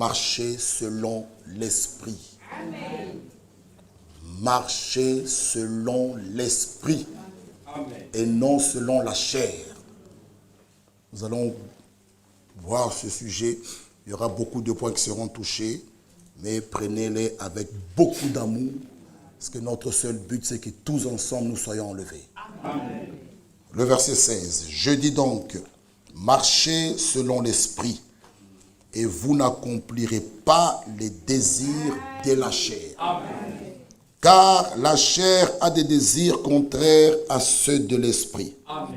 Marcher selon l'esprit. Marcher selon l'esprit et non selon la chair. Nous allons voir ce sujet. Il y aura beaucoup de points qui seront touchés, mais prenez-les avec beaucoup d'amour, parce que notre seul but, c'est que tous ensemble, nous soyons enlevés. Amen. Le verset 16. Je dis donc, marchez selon l'esprit, et vous n'accomplirez pas les désirs de la chair. Amen. Car la chair a des désirs contraires à ceux de l'esprit. Amen.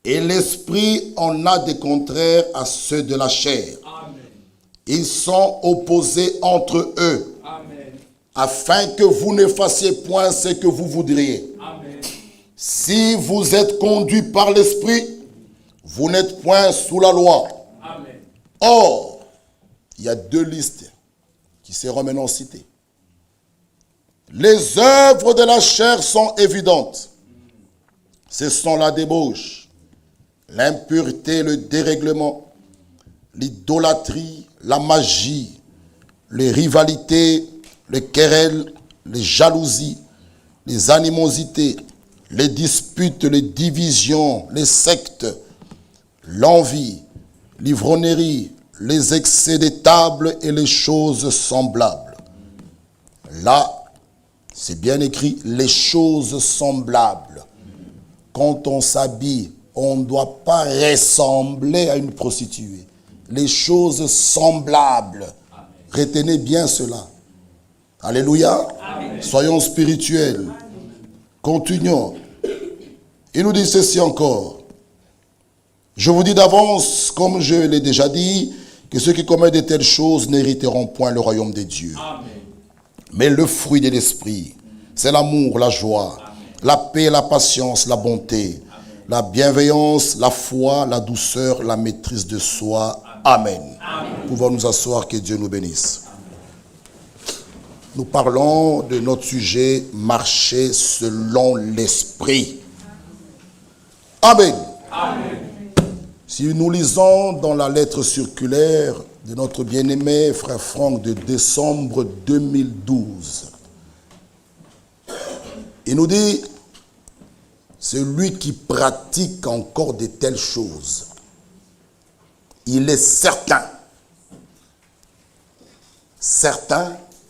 Et l'esprit en a des contraires à ceux de la chair. Amen. Ils sont opposés entre eux, Amen. afin que vous ne fassiez point ce que vous voudriez. Amen. Si vous êtes conduits par l'esprit, vous n'êtes point sous la loi. Amen. Or, il y a deux listes qui seront maintenant citées. Les œuvres de la chair sont évidentes. Ce sont la débauche, l'impureté, le dérèglement, l'idolâtrie, la magie, les rivalités, les querelles, les jalousies, les animosités, les disputes, les divisions, les sectes, l'envie, l'ivrognerie, les excès des tables et les choses semblables. Là, c'est bien écrit, les choses semblables. Quand on s'habille, on ne doit pas ressembler à une prostituée. Les choses semblables. Amen. Retenez bien cela. Alléluia. Amen. Soyons spirituels. Amen. Continuons. Il nous dit ceci encore. Je vous dis d'avance, comme je l'ai déjà dit, que ceux qui commettent de telles choses n'hériteront point le royaume des dieux. Amen. Mais le fruit de l'esprit, c'est l'amour, la joie, amen, la paix, la patience, la bonté, amen, la bienveillance, la foi, la douceur, la maîtrise de soi. Amen. Amen. Pouvons nous asseoir, que Dieu nous bénisse. Amen. Nous parlons de notre sujet, marcher selon l'esprit. Amen. Amen. Si nous lisons dans la lettre circulaire de notre bien-aimé frère Franck de décembre 2012, il nous dit, celui qui pratique encore de telles choses, il est certain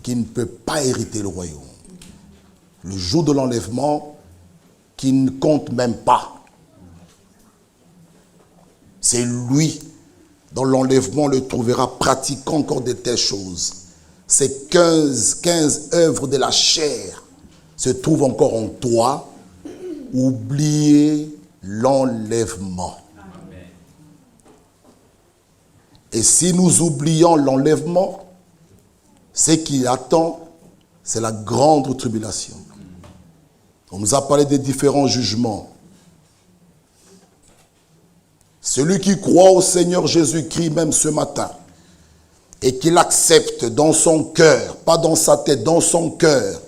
qu'il ne peut pas hériter le royaume. Le jour de l'enlèvement, qui ne compte même pas. C'est lui, dans l'enlèvement, le trouvera pratiquant encore de telles choses. Ces 15 œuvres de la chair se trouvent encore en toi. Oubliez l'enlèvement. Amen. Et si nous oublions l'enlèvement, ce qui attend, c'est la grande tribulation. On nous a parlé des différents jugements. Celui qui croit au Seigneur Jésus-Christ même ce matin et qu'il accepte dans son cœur, pas dans sa tête, dans son cœur,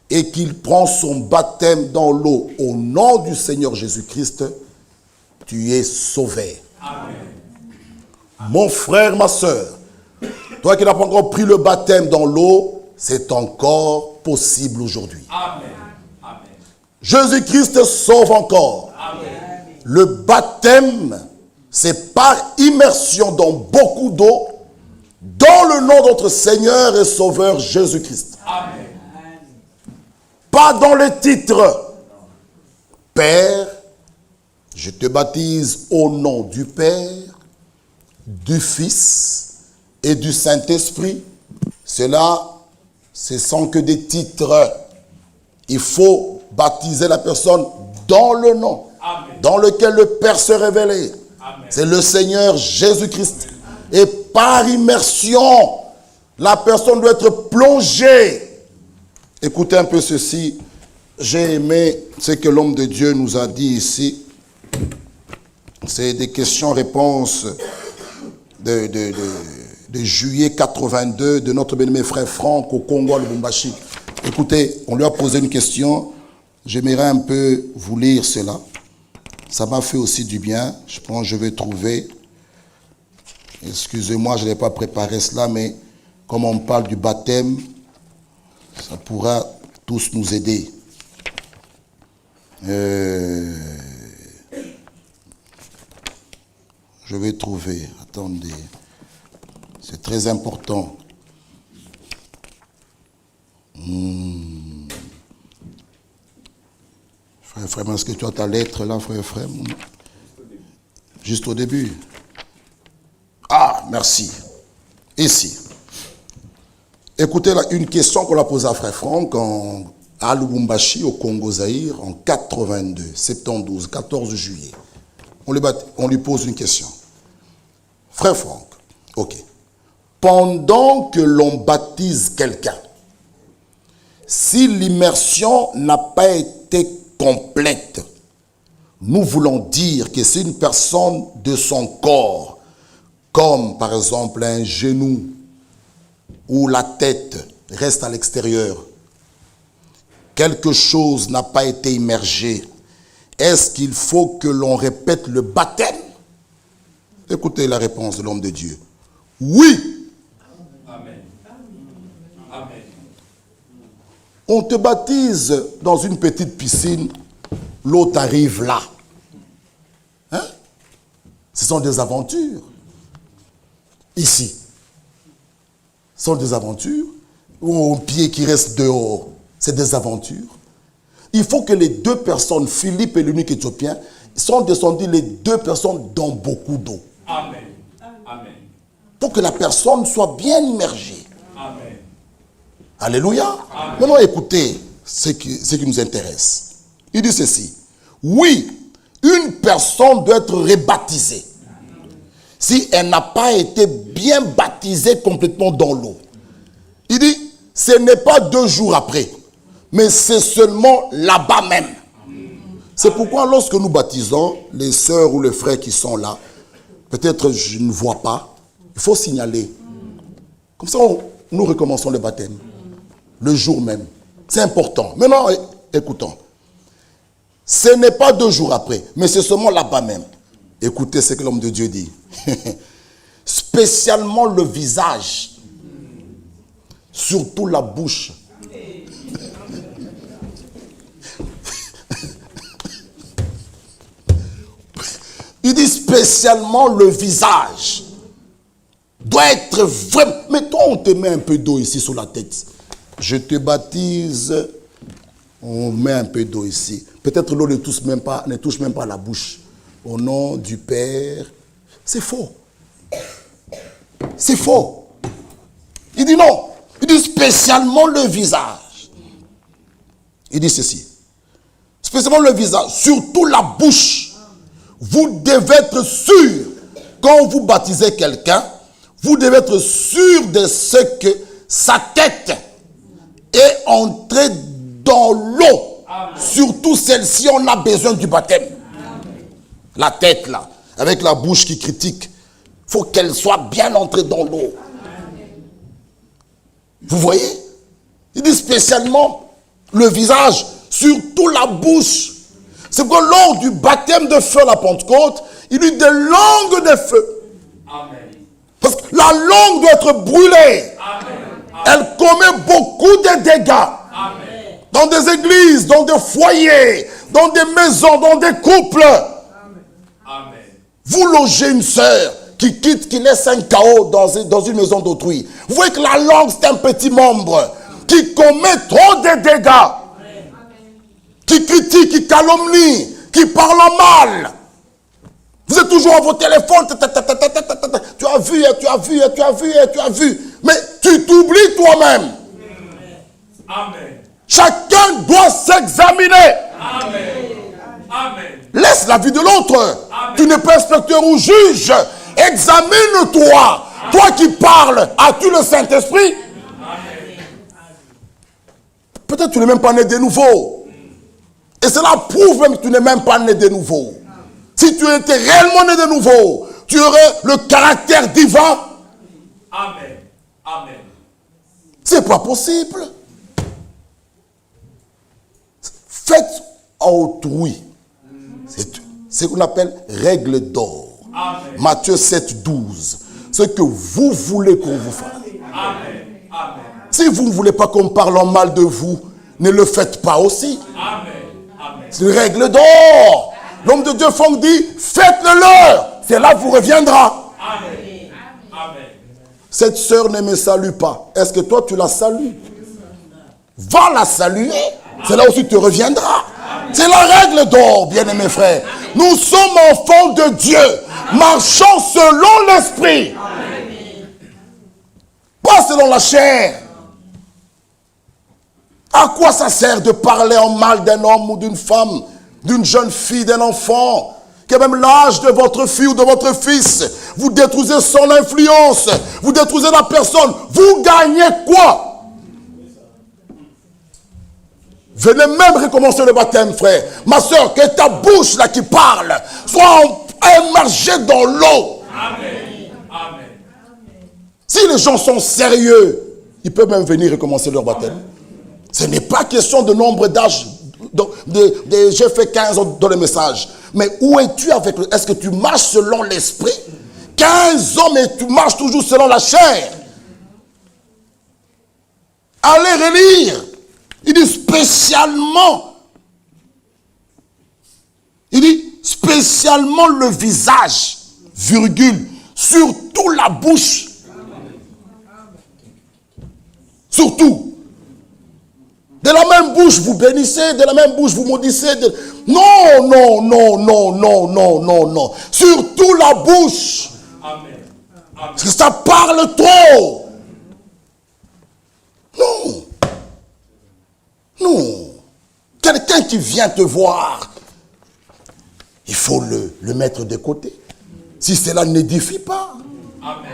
et qu'il prend son baptême dans l'eau au nom du Seigneur Jésus-Christ, tu es sauvé. Amen. Mon frère, ma soeur, toi qui n'as pas encore pris le baptême dans l'eau, c'est encore possible aujourd'hui. Amen. Amen. Jésus-Christ sauve encore. Amen. Le baptême, c'est par immersion dans beaucoup d'eau, dans le nom de notre Seigneur et Sauveur Jésus-Christ. Amen. Pas dans le titre. Père, je te baptise au nom du Père, du Fils et du Saint-Esprit. Cela, ce sont que des titres. Il faut baptiser la personne dans le nom, amen, dans lequel le Père s'est révélé. Amen. C'est le Seigneur Jésus-Christ. Et par immersion, la personne doit être plongée. Écoutez un peu ceci. J'ai aimé ce que l'homme de Dieu nous a dit ici. C'est des questions-réponses de juillet 82 de notre bien-aimé frère Franck au Congo, le Lubumbashi. Écoutez, on lui a posé une question. J'aimerais un peu vous lire cela. Ça m'a fait aussi du bien. Je pense que je vais trouver. Excusez-moi, je n'ai pas préparé cela, mais comme on parle du baptême, ça pourra tous nous aider. Je vais trouver. Attendez. C'est très important. Frère, est-ce que tu as ta lettre là, frère? Juste au début. Ah, merci. Ici. Écoutez une question qu'on a posée à Frère Franck à Lubumbashi, au Congo-Zaïre, en 82, 72, 14 juillet. On lui pose une question. Frère Franck, ok. Pendant que l'on baptise quelqu'un, si l'immersion n'a pas été complète, nous voulons dire que c'est une personne de son corps, comme par exemple un genou ou la tête reste à l'extérieur, quelque chose n'a pas été immergé, est-ce qu'il faut que l'on répète le baptême? Écoutez la réponse de l'homme de Dieu. Oui. Amen. Amen. On te baptise dans une petite piscine, l'eau t'arrive là. Hein? Ce sont des aventures. Ici. Ce sont des aventures. Ou un pied qui reste dehors. C'est des aventures. Il faut que les deux personnes, Philippe et l'unique Éthiopien, sont descendus les deux personnes dans beaucoup d'eau. Amen. Amen. Pour que la personne soit bien immergée. Amen. Alléluia. Amen. Maintenant, écoutez ce qui nous intéresse. Il dit ceci. Oui, une personne doit être rebaptisée si elle n'a pas été bien baptisée complètement dans l'eau. Il dit, ce n'est pas 2 jours après, mais c'est seulement là-bas même. C'est pourquoi lorsque nous baptisons, les sœurs ou les frères qui sont là, peut-être je ne vois pas, il faut signaler. Comme ça, nous recommençons le baptême. Le jour même. C'est important. Maintenant, écoutons. Ce n'est pas 2 jours après, mais c'est seulement là-bas même. Écoutez ce que l'homme de Dieu dit. Spécialement le visage. Surtout la bouche. Il dit spécialement le visage. Doit être vraiment... Mais toi, on te met un peu d'eau ici sur la tête. Je te baptise. On met un peu d'eau ici. Peut-être l'eau ne touche même pas la bouche. Au nom du Père. C'est faux. C'est faux. Il dit non. Il dit spécialement le visage. Il dit ceci. Spécialement le visage. Surtout la bouche. Vous devez être sûr. Quand vous baptisez quelqu'un, vous devez être sûr de ce que sa tête est entrée dans l'eau. Surtout celle-ci, on a besoin du baptême. Amen. La tête là, avec la bouche qui critique, il faut qu'elle soit bien entrée dans l'eau. Vous voyez? Il dit spécialement le visage, surtout la bouche. C'est que lors du baptême de feu à la Pentecôte, il y eut des langues de feu. Amen. Parce que la langue doit être brûlée. Amen. Elle commet beaucoup de dégâts. Amen. Dans des églises, dans des foyers, dans des maisons, dans des couples. Amen. Vous logez une sœur qui laisse un chaos dans une maison d'autrui. Vous voyez que la langue, c'est un petit membre qui commet trop de dégâts. Amen. Qui critique, qui calomnie, qui parle mal. Vous êtes toujours à vos téléphones. Tu as vu, tu as vu, tu as vu, tu as vu. Mais tu t'oublies toi-même. Amen. Chacun doit s'examiner. Amen. Amen. Laisse la vie de l'autre. Tu n'es pas inspecteur ou juge. Examine-toi. Toi qui parles, as-tu le Saint-Esprit? Peut-être que tu n'es même pas né de nouveau. Et cela prouve même que tu n'es même pas né de nouveau. Si tu étais réellement né de nouveau, tu aurais le caractère divin. Amen. Amen. C'est pas possible. Faites à autrui. C'est ce qu'on appelle règle d'or. Amen. Matthieu 7, 12. Ce que vous voulez qu'on vous fasse. Amen. Amen. Si vous ne voulez pas qu'on parle en mal de vous, ne le faites pas aussi. Amen. Amen. C'est une règle d'or. L'homme de Dieu Franck dit, faites-le leur. Cela vous reviendra. Amen. Amen. Cette sœur ne me salue pas. Est-ce que toi tu la salues? Va la saluer. Cela aussi te reviendra. C'est la règle d'or, bien-aimés frères. Nous sommes enfants de Dieu. Marchons selon l'esprit. Pas selon la chair. À quoi ça sert de parler en mal d'un homme ou d'une femme, d'une jeune fille, d'un enfant, que même l'âge de votre fille ou de votre fils, vous détruisez son influence, vous détruisez la personne, vous gagnez quoi? Venez même recommencer le baptême, frère. Ma soeur, que ta bouche là qui parle soit immergée dans l'eau. Amen. Amen. Si les gens sont sérieux, ils peuvent même venir recommencer leur baptême. Ce n'est pas question de nombre d'âge. J'ai fait 15 ans dans le message. Mais où es-tu avec le... Est-ce que tu marches selon l'esprit? 15 ans, mais tu marches toujours selon la chair. Allez relire. Il dit spécialement. Il dit spécialement le visage, virgule, surtout la bouche. Surtout. De la même bouche, vous bénissez, de la même bouche, vous maudissez. Non, non, non, non, non, non, non, non. Surtout la bouche. Amen. Parce que ça parle trop. Non. Non. Quelqu'un qui vient te voir, il faut le mettre de côté. Si cela n'édifie pas. Amen.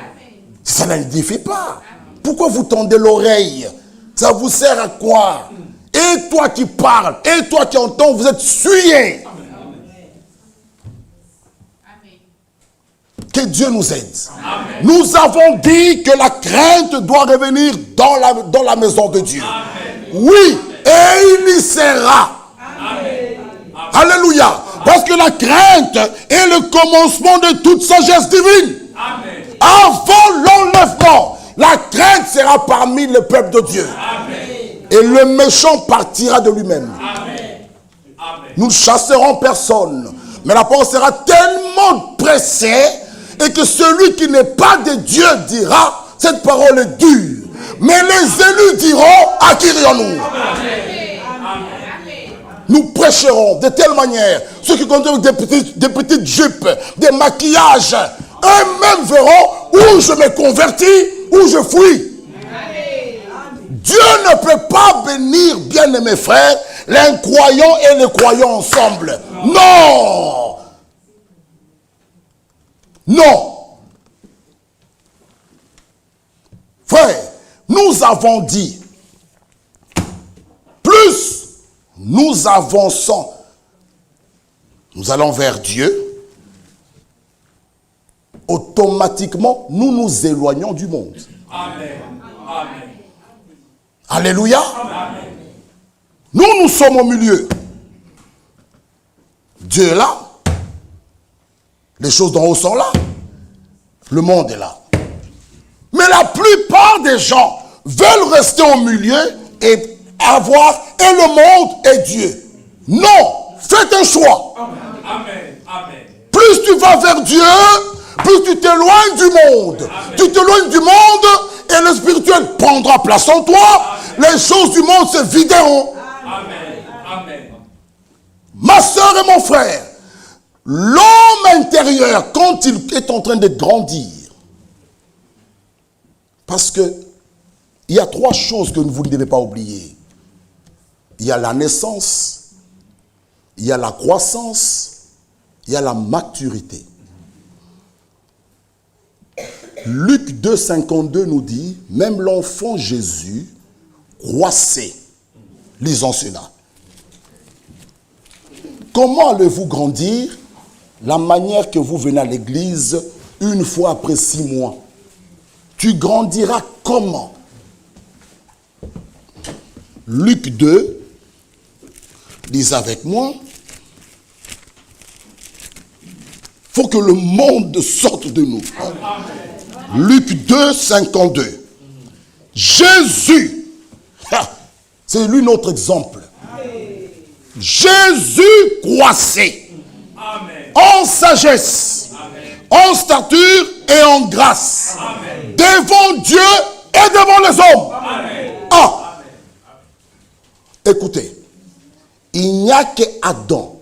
Si cela n'édifie pas. Pourquoi vous tendez l'oreille? Ça vous sert à quoi? Et toi qui parles, et toi qui entends, vous êtes souillés. Que Dieu nous aide. Amen. Nous avons dit que la crainte doit revenir dans la maison de Dieu. Amen. Oui, et il y sera. Amen. Alléluia. Parce que la crainte est le commencement de toute sagesse divine. Amen. Avant l'enlèvement, la crainte sera parmi le peuple de Dieu. Amen. Et le méchant partira de lui-même. Amen. Nous ne chasserons personne. Mais la parole sera tellement pressée et que celui qui n'est pas de Dieu dira, cette parole est dure. Mais les élus diront, à qui irions-nous? Nous prêcherons de telle manière. Ceux qui conduisent des petites jupes, des maquillages, eux-mêmes verront où je me convertis, où je fuis. Dieu ne peut pas bénir, bien-aimés frères, l'incroyant et les croyants ensemble. Non! Non! Frère, nous avons dit, plus nous avançons, nous allons vers Dieu, automatiquement, nous nous éloignons du monde. Amen. Amen. Alléluia. Amen. Nous sommes au milieu. Dieu est là. Les choses d'en haut sont là. Le monde est là. Mais la plupart des gens veulent rester au milieu et avoir et le monde et Dieu. Non. Faites un choix. Amen. Amen. Plus tu vas vers Dieu, plus tu t'éloignes du monde. Amen. Tu t'éloignes du monde et le spirituel prendra place en toi. Amen. Les choses du monde se videront. Amen. Amen. Ma soeur et mon frère, l'homme intérieur, quand il est en train de grandir, parce que il y a trois choses que vous ne devez pas oublier. Il y a la naissance, il y a la croissance, il y a la maturité. Luc 2, 52 nous dit, même l'enfant Jésus croissait. Lisons cela. Comment allez-vous grandir? La manière que vous venez à l'église une fois après 6 mois. Tu grandiras comment? Luc 2, lisez avec moi. Il faut que le monde sorte de nous. Luc 2, 52. Jésus, c'est lui notre exemple. Jésus croissait. Amen. En sagesse, amen, en stature et en grâce, amen, devant Dieu et devant les hommes. Amen. Ah. Amen. Écoutez, il n'y a que Adam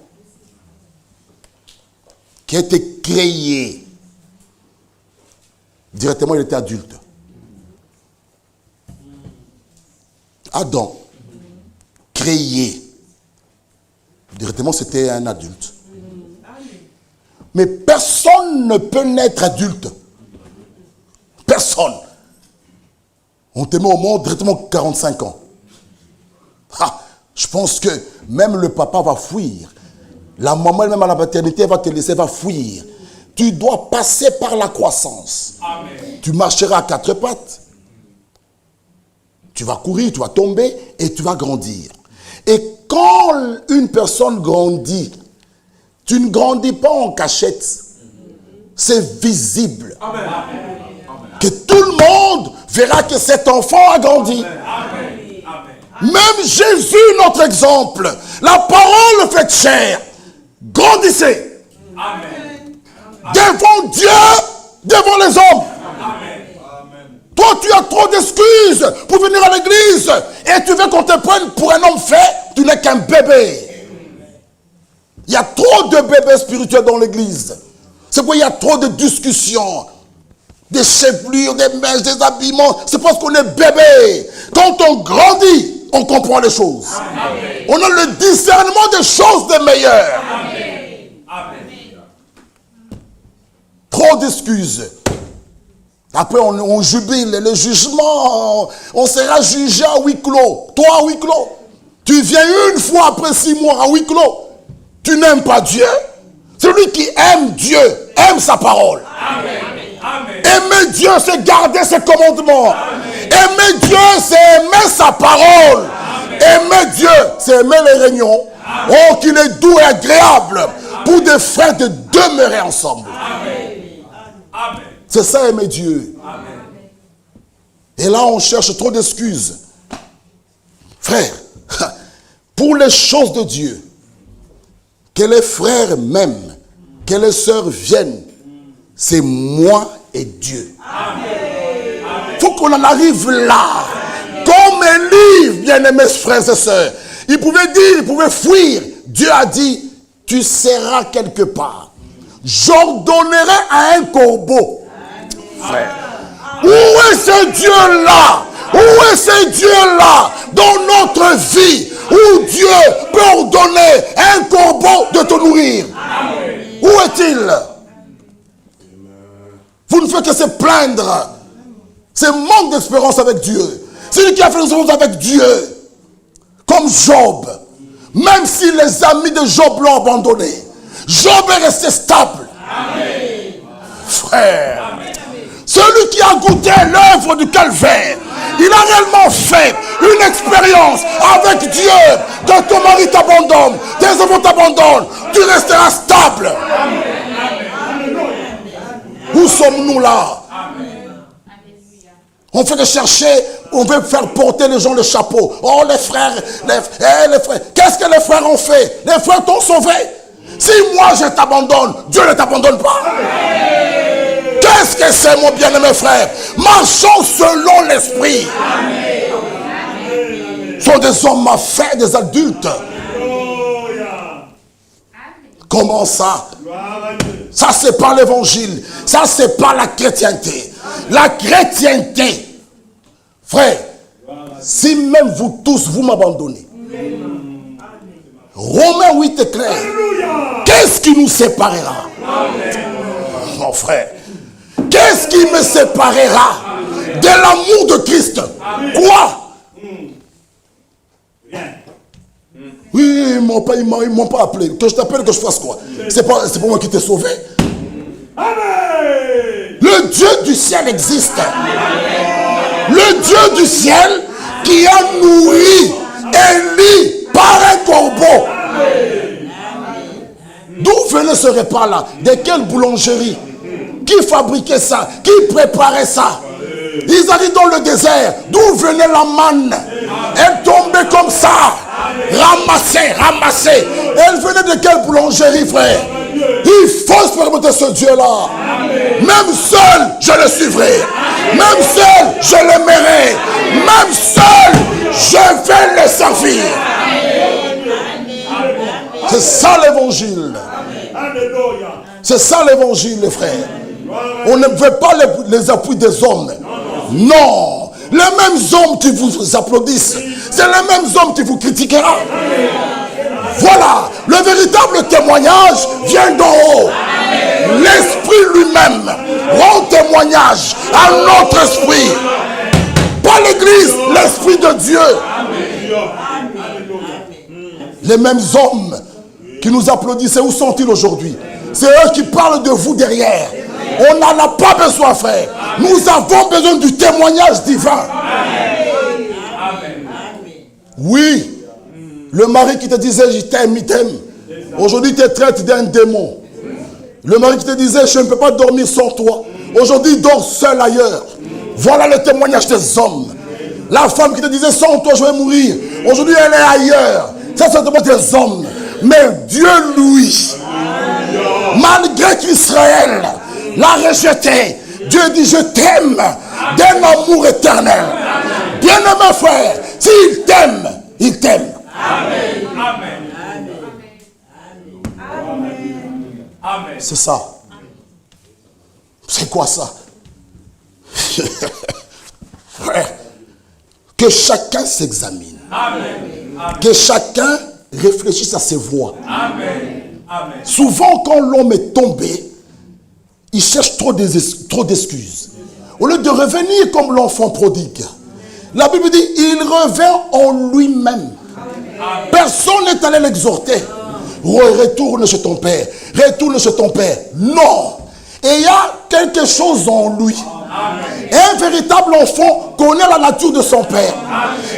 qui a été créé. Directement, il était adulte. Adam. créé. Directement, c'était un adulte. Mais personne ne peut naître adulte. Personne. On te met au monde directement 45 ans. Ah, je pense que même le papa va fuir. La maman, elle-même à la maternité, elle va te laisser, elle va fuir. Tu dois passer par la croissance. Amen. Tu marcheras à quatre pattes. Tu vas courir, tu vas tomber et tu vas grandir. Et quand une personne grandit, tu ne grandis pas en cachette. C'est visible. Amen. Que tout le monde verra que cet enfant a grandi. Amen. Même Jésus, notre exemple, la parole fait chair. Grandissez. Amen. Devant Dieu, devant les hommes. Amen. Toi, tu as trop d'excuses pour venir à l'église et tu veux qu'on te prenne pour un homme fait, tu n'es qu'un bébé. Il y a trop de bébés spirituels dans l'église. C'est pourquoi il y a trop de discussions, des chevelures, des mèches, des habillements. C'est parce qu'on est bébé. Quand on grandit, on comprend les choses. Amen. On a le discernement des choses des meilleures. Amen. Amen. Trop d'excuses. Après, on jubile. Le jugement, on sera jugé à huis clos. Toi, à huis clos. Tu viens une fois après 6 mois à huis clos. Tu n'aimes pas Dieu. Celui qui aime Dieu, aime sa parole. Amen. Amen. Aimer Dieu, c'est garder ses commandements. Amen. Aimer Dieu, c'est aimer sa parole. Amen. Aimer Dieu, c'est aimer les réunions. Oh, qu'il est doux et agréable pour des frères de demeurer ensemble. Amen. Amen. C'est ça, aimer Dieu. Amen. Et là, on cherche trop d'excuses. Frère, pour les choses de Dieu, que les frères m'aiment, que les sœurs viennent, c'est moi et Dieu. Il faut qu'on en arrive là. Comme Élie, bien-aimés frères et sœurs, il pouvait dire, il pouvait fuir. Dieu a dit, tu seras quelque part. J'ordonnerai à un corbeau. Frère, où est ce Dieu-là? Où est ce Dieu-là dans notre vie où Dieu peut ordonner à un corbeau de te nourrir? Où est-il? Vous ne faites que se plaindre. C'est manque d'espérance avec Dieu. Celui qui a fait les choses avec Dieu, comme Job, même si les amis de Job l'ont abandonné, Job est resté stable. Amen. Frère, Amen. celui qui a goûté l'œuvre du calvaire, il a réellement fait une expérience avec Dieu. Que ton mari t'abandonne, tes enfants t'abandonnent, tu resteras stable. Où sommes-nous là? On fait que chercher, on veut faire porter les gens le chapeau. Oh les frères, les frères. Qu'est-ce que les frères ont fait? Les frères t'ont sauvé. Si moi je t'abandonne, Dieu ne t'abandonne pas. Qu'est-ce que c'est, mon bien-aimé frère? Marchons selon l'esprit. Ce sont des hommes faits, des adultes. Comment ça? Ça, c'est pas l'évangile. Ça, c'est pas la chrétienté. La chrétienté, frère, si même vous tous, vous m'abandonnez. Romains 8 est clair. Qu'est-ce qui nous séparera? Mon frère, qu'est-ce qui me séparera de l'amour de Christ? Quoi? Oui, ils m'ont pas appelé. Que je t'appelle, que je fasse quoi? C'est pas moi qui t'ai sauvé. Le Dieu du ciel existe. Le Dieu du ciel qui a nourri Élie par un corbeau. D'où venait ce repas-là? De quelle boulangerie? Qui fabriquait ça? Qui préparait ça? Ils allaient dans le désert. D'où venait la manne? Elle tombait comme ça. Ramassée. Elle venait de quelle boulangerie, frère? Il faut expérimenter ce Dieu-là. Même seul, je le suivrai. Même seul, je l'aimerai. Même seul, je vais le servir. C'est ça l'évangile. C'est ça l'évangile, les frères. On ne veut pas les appuis des hommes. Non. Les mêmes hommes qui vous applaudissent, c'est les mêmes hommes qui vous critiqueront. Voilà, le véritable témoignage vient d'en haut. L'Esprit lui-même rend témoignage à notre esprit. Pas l'Église, l'Esprit de Dieu. Les mêmes hommes qui nous applaudissaient, où sont-ils aujourd'hui? C'est eux qui parlent de vous derrière. On n'en a pas besoin, frère. Nous avons besoin du témoignage divin. Oui. Le mari qui te disait je t'aime, il t'aime. Aujourd'hui, il te traite d'un démon. Le mari qui te disait je ne peux pas dormir sans toi. Aujourd'hui, il dort seul ailleurs. Voilà le témoignage des hommes. La femme qui te disait sans toi je vais mourir. Aujourd'hui, elle est ailleurs. Ça, c'est le témoignage des hommes. Mais Dieu, lui, malgré qu'Israël l'a rejeté, Dieu dit je t'aime d'un amour éternel. Bien-aimé frère, s'il t'aime, il t'aime. Amen. Amen. Amen. C'est ça. C'est quoi ça? Frère, que chacun s'examine. Amen. Que chacun réfléchisse à ses voies. Amen. Amen. Souvent, quand l'homme est tombé, il cherche trop d'excuses. Au lieu de revenir comme l'enfant prodigue, la Bible dit, il revint en lui-même. Personne n'est allé l'exhorter. Retourne chez ton père. Retourne chez ton père. Non. Et il y a quelque chose en lui. Un véritable enfant connaît la nature de son père.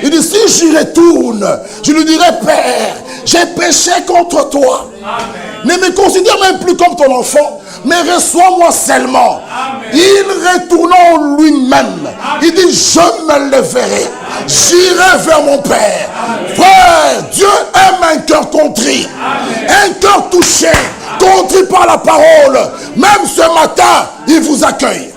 Il dit, si j'y retourne, je lui dirai, Père, j'ai péché contre toi. Ne me considère même plus comme ton enfant, mais reçois-moi seulement. Il retourne en lui-même. Il dit, je me lèverai. J'irai vers mon Père. Frère, Dieu aime un cœur contrit. Un cœur touché, contrit par la parole. Même ce matin, il vous accueille.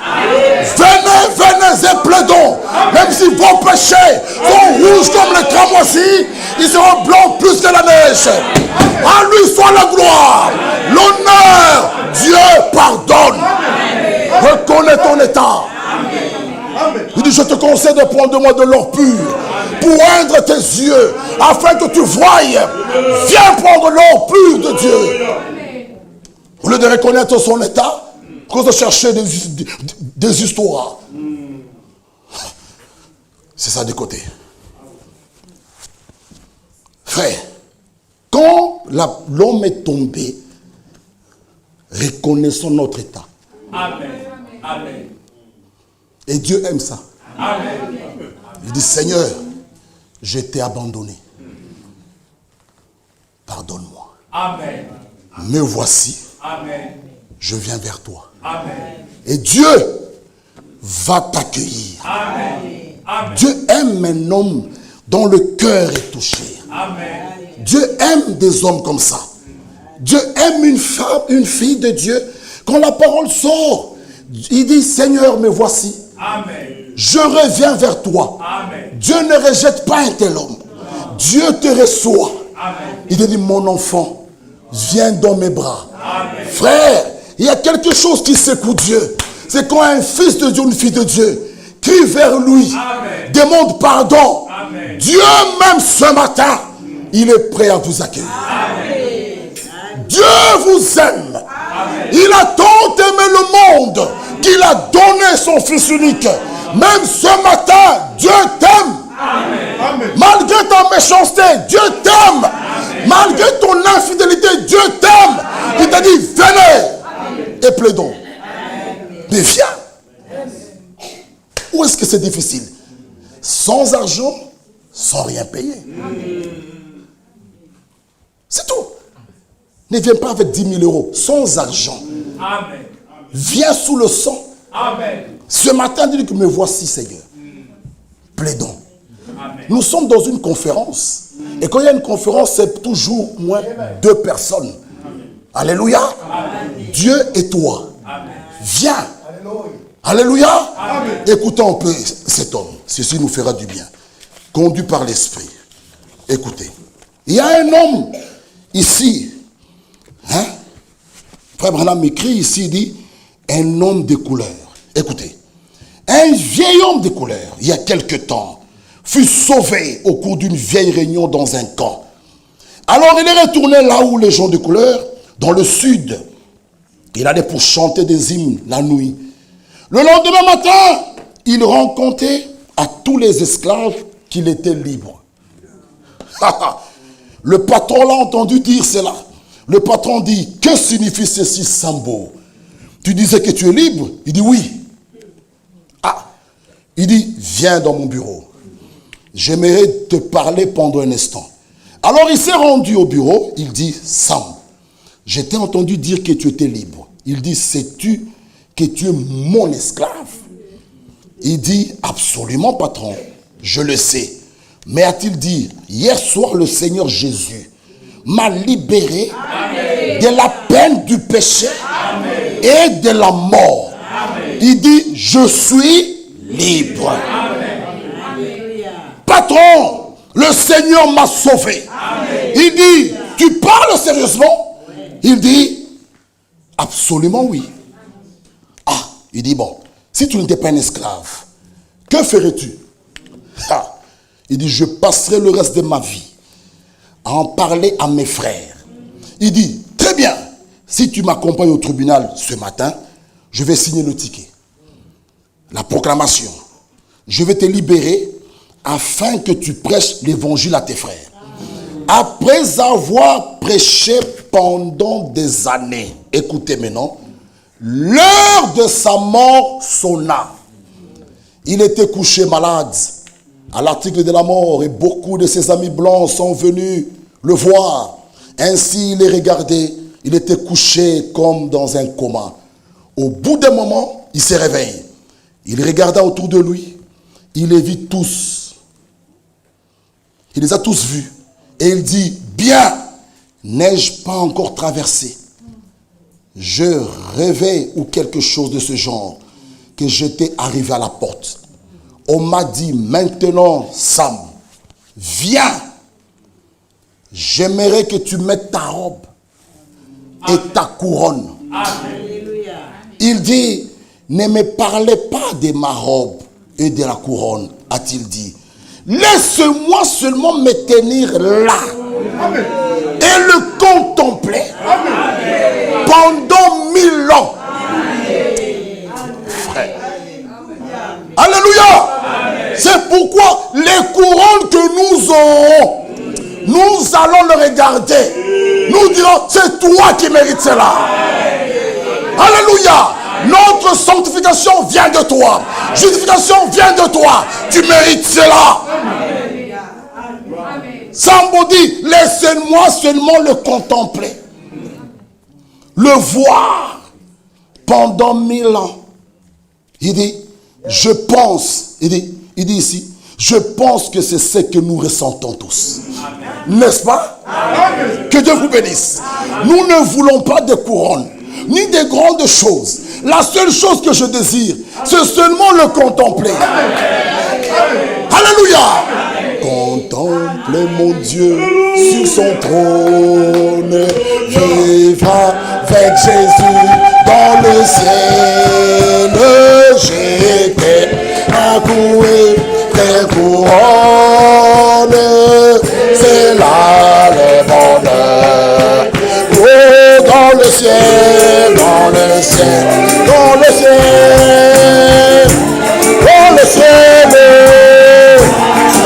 Venez, venez et plaidons. Même si vos péchés sont rouges comme le cramoisi, ils seront blancs plus que la neige. À lui soit la gloire, l'honneur. Dieu pardonne. Reconnais ton état. Il dit, je te conseille de prendre de moi de l'or pur pour oindre tes yeux, afin que tu voyes. Viens prendre l'or pur de Dieu. Au lieu de reconnaître son état, à cause de chercher des histoires. C'est ça de côté. Frère, quand l'homme est tombé, reconnaissons notre état. Amen. Amen. Et Dieu aime ça. Amen. Il dit, Seigneur, je t'ai abandonné. Pardonne-moi. Amen. Me voici. Amen. Je viens vers toi. Amen. Et Dieu va t'accueillir. Amen. Amen. Dieu aime un homme dont le cœur est touché. Amen. Dieu aime des hommes comme ça. Dieu aime une femme, une fille de Dieu. Quand la parole sort, il dit, Seigneur, me voici. Amen. Je reviens vers toi. Amen. Dieu ne rejette pas un tel homme. Dieu te reçoit. Amen. Il te dit, mon enfant, viens dans mes bras. Amen. Frère, il y a quelque chose qui secoue Dieu. C'est quand un fils de Dieu, une fille de Dieu, crie vers lui, Amen. demande pardon. Amen. Dieu même ce matin, il est prêt à vous accueillir. Amen. Dieu vous aime. Amen. Il a tant aimé le monde qu'il a donné son fils unique. Même ce matin, Dieu t'aime. Amen. Malgré ta méchanceté, Dieu t'aime. Malgré ton infidélité, Dieu t'aime. Il t'a dit, venez et plaidons. Mais viens. Où est-ce que c'est difficile? Sans argent, sans rien payer. C'est tout. Ne viens pas avec 10 000 euros, sans argent. Amen. Viens sous le sang. Amen. Ce matin, dis que me voici, Seigneur. Plaidons. Amen. Nous sommes dans une conférence. Et quand il y a une conférence, c'est toujours moins 2 personnes. Alléluia. Dieu et toi. Amen. Viens. Alléluia. Écoutons un peu cet homme. Ceci nous fera du bien. Conduit par l'Esprit. Écoutez. Il y a un homme ici. Hein? Frère Branham écrit ici, il dit, un homme de couleur. Écoutez. Un Un vieil homme de couleur, il y a quelque temps, fut sauvé au cours d'une vieille réunion dans un camp. Alors il est retourné là où les gens de couleur, dans le sud, il allait pour chanter des hymnes la nuit. Le lendemain matin, il rencontrait à tous les esclaves qu'il était libre. Le patron l'a entendu dire cela. Le patron dit, que signifie ceci, Sambo? Tu disais que tu es libre? Il dit oui. Ah, il dit, viens dans mon bureau. J'aimerais te parler pendant un instant. Alors il s'est rendu au bureau, il dit, Sam, je t'ai entendu dire que tu étais libre. Il dit, sais-tu que tu es mon esclave? Il dit, absolument patron, je le sais. Mais a-t-il dit, hier soir le Seigneur Jésus m'a libéré de la peine du péché et de la mort. Il dit, je suis libre. Patron, le Seigneur m'a sauvé. Il dit, tu parles sérieusement? Il dit, absolument oui. Ah, il dit, bon, si tu n'étais pas un esclave, que ferais-tu? Ah, il dit, je passerai le reste de ma vie à en parler à mes frères. Il dit, très bien, si tu m'accompagnes au tribunal ce matin, je vais signer le ticket. La proclamation. Je vais te libérer afin que tu prêches l'évangile à tes frères. Après avoir prêché pendant des années, écoutez maintenant, l'heure de sa mort sonna. Il était couché malade, à l'article de la mort, et beaucoup de ses amis blancs sont venus le voir. Ainsi, il les regardait, il était couché comme dans un coma. Au bout d'un moment, il se réveille. Il regarda autour de lui, il les vit tous. Il les a tous vus. Et il dit, bien, n'ai-je pas encore traversé? Je rêvais ou quelque chose de ce genre, que j'étais arrivé à la porte. On m'a dit, maintenant, Sam, viens. J'aimerais que tu mettes ta robe et ta couronne. Alléluia. Il dit, ne me parlez pas de ma robe et de la couronne, a-t-il dit. Laisse-moi seulement me tenir là. Amen. Et le contempler. Amen. Pendant 1000 ans. Frère. Alléluia. C'est pourquoi les couronnes que nous aurons, nous allons le regarder. Nous dirons, c'est toi qui mérites cela. Alléluia. Notre sanctification vient de toi. Justification vient de toi. Tu mérites cela. Sambo dit, laissez-moi seulement le contempler. Le voir pendant 1000 ans. Il dit, je pense, il dit ici, je pense que c'est ce que nous ressentons tous. N'est-ce pas? Amen. Que Dieu vous bénisse. Amen. Nous ne voulons pas de couronne, ni de grandes choses. La seule chose que je désire, c'est seulement le contempler. Amen. Alléluia. Contemple mon Dieu sur son trône. Vivra avec Jésus dans le ciel. J'étais accoué des couronnes. C'est là le bonheur. Oh, dans le ciel, dans le ciel, dans le ciel, dans le ciel,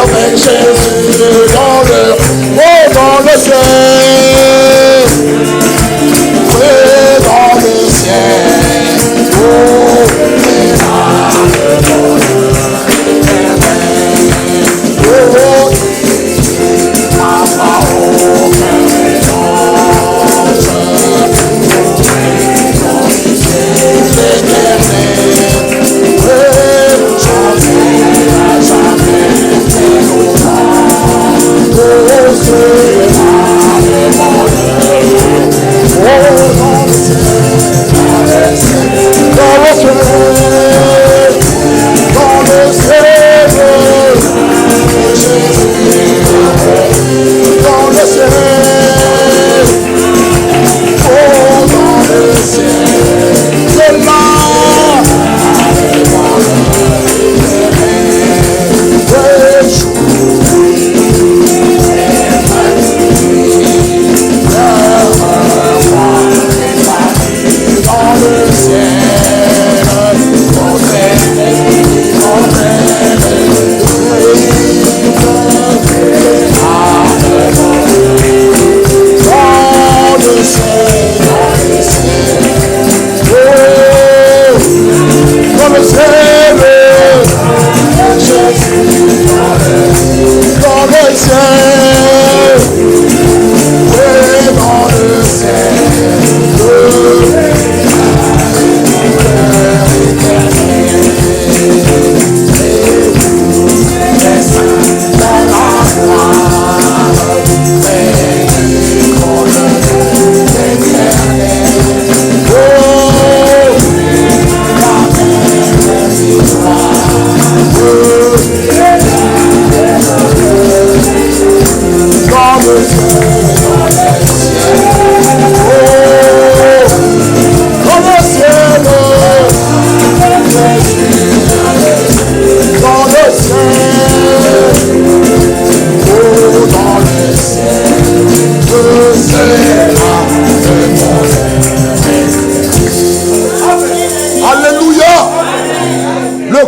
avec Jésus dans le ciel, oui, dans le ciel, oh, et là, oh,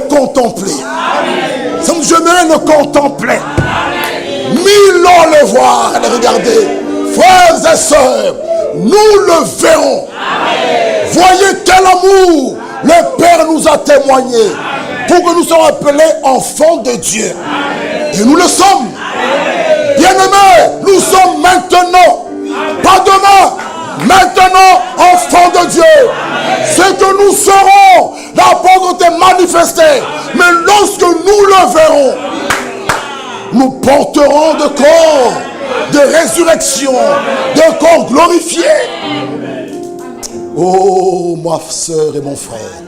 Contempler. J'aimerais le contempler. 1000 ans le voir et le regarder. Frères et sœurs, nous le verrons. Voyez quel amour le Père nous a témoigné pour que nous soyons appelés enfants de Dieu. Et nous le sommes. Bien-aimés, nous sommes maintenant, pas demain, maintenant enfants de Dieu. Ce que nous serons n'a pas encore été manifesté. Mais lorsque nous le verrons, nous porterons de corps de résurrection, de corps glorifiés. Oh, ma soeur et mon frère,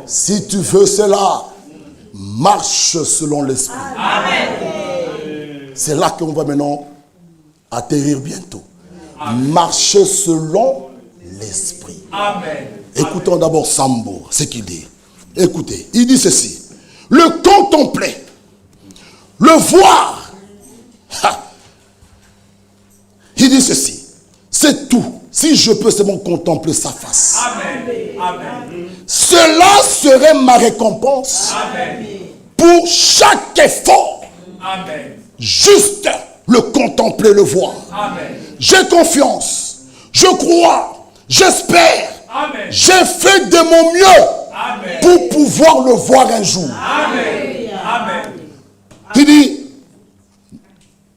si tu veux cela, marche selon l'esprit. C'est là qu'on va maintenant atterrir bientôt. Marcher selon l'esprit. Amen. Écoutons d'abord Sambo, ce qu'il dit. Écoutez, il dit ceci. Le contempler, le voir. Il dit ceci. C'est tout. Si je peux seulement contempler sa face. Amen. Amen. Cela serait ma récompense. Amen. Pour chaque effort. Amen. Juste le contempler, le voir. Amen. J'ai confiance. Je crois. J'espère. Amen. J'ai fait de mon mieux. Amen. Pour pouvoir le voir un jour. Amen. Amen. Il dit,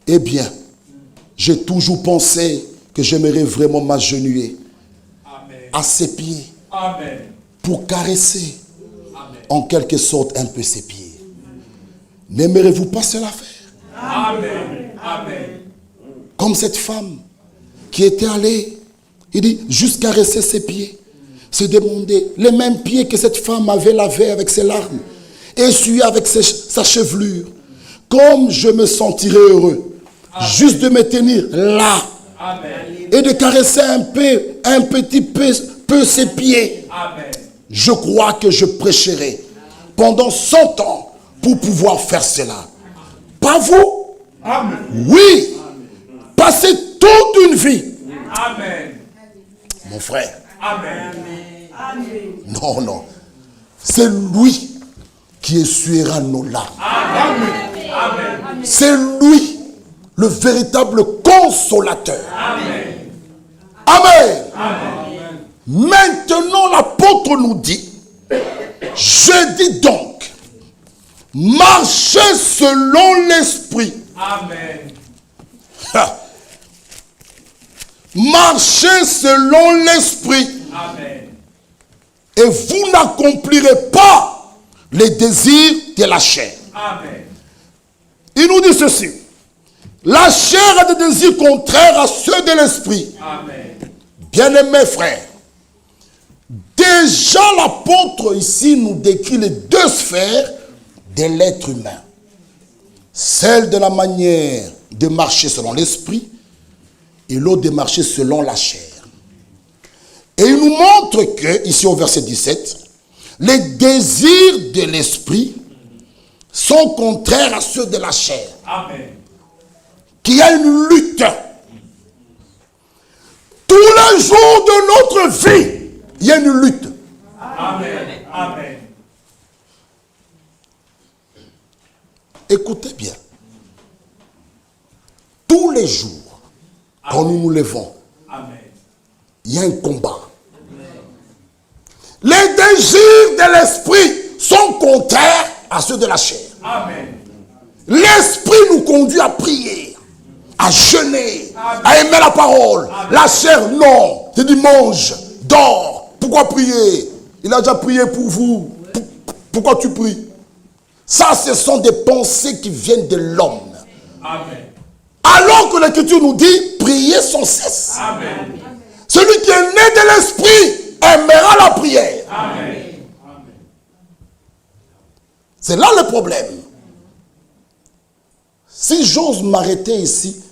eh bien, j'ai toujours pensé que j'aimerais vraiment m'agenouiller à ses pieds. Amen. Pour caresser Amen. en quelque sorte un peu ses pieds. N'aimerez-vous pas cela faire? Amen. Amen. Comme cette femme qui était allée, il dit, juste caresser ses pieds. Se demander, les mêmes pieds que cette femme avait lavés avec ses larmes, essuyés avec sa chevelure. Comme je me sentirais heureux, juste de me tenir là. Amen. Et de caresser un petit peu ses pieds. Amen. Je crois que je prêcherai pendant 100 ans pour pouvoir faire cela. Pas vous? Amen. Oui. Passer toute une vie. Amen. Mon frère. Amen. Non, non. C'est lui qui essuiera nos larmes. Amen. Amen. C'est lui, le véritable consolateur. Amen. Amen. Amen. Maintenant, l'apôtre nous dit, je dis donc, marchez selon l'esprit. Amen. Marchez selon l'esprit. Amen. Et vous n'accomplirez pas les désirs de la chair. Amen. Il nous dit ceci. La chair a des désirs contraires à ceux de l'esprit. Amen. Bien-aimés frères, déjà l'apôtre ici nous décrit les deux sphères de l'être humain. Celle de la manière de marcher selon l'esprit et l'autre de marcher selon la chair. Et il nous montre que, ici au verset 17, les désirs de l'esprit sont contraires à ceux de la chair. Amen. Qu'il y a une lutte. Tous les jours de notre vie, il y a une lutte. Amen. Amen. Écoutez bien. Tous les jours, quand nous nous levons, Amen. il y a un combat. Les désirs de l'esprit sont contraires à ceux de la chair. Amen. L'esprit nous conduit à prier, à jeûner, Amen. à aimer la parole. Amen. La chair, non. C'est dit mange, dors. Pourquoi prier? Il a déjà prié pour vous. Pourquoi tu pries? Ça, ce sont des pensées qui viennent de l'homme. Amen. Alors que l'Écriture nous dit, priez sans cesse. Amen. Celui qui est né de l'esprit aimera la prière. Amen. C'est là le problème. Si j'ose m'arrêter ici,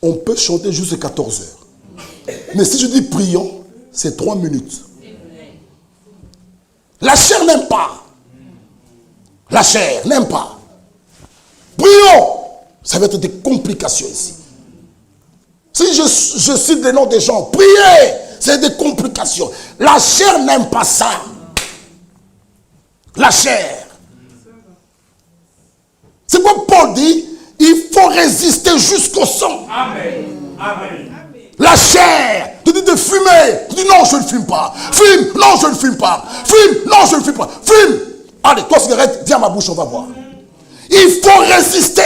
on peut chanter jusqu'à 14 heures. Mais si je dis prions, c'est 3 minutes. La chair n'aime pas. La chair n'aime pas. Prions. Ça va être des complications ici. Si je cite les noms des gens, priez, c'est des complications. La chair n'aime pas ça. La chair. C'est quoi Paul dit? Il faut résister jusqu'au sang. Amen. Amen. La chair. Tu dis de fumer. Tu dis non, je ne fume pas. Fume. Non, je ne fume pas. Fume. Non, je ne fume pas. Fume. Allez, toi cigarette, viens à ma bouche, on va voir. Il faut résister.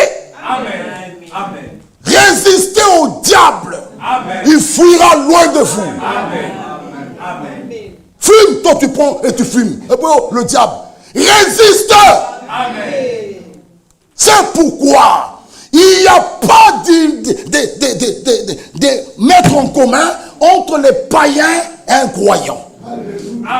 Amen. Amen. Résistez au diable. Amen. Il fuira loin de vous. Amen. Amen. Fume, toi tu prends et tu fumes. Et puis le diable. Résiste. Amen. C'est pourquoi il n'y a pas de mettre en commun entre les païens et un croyant.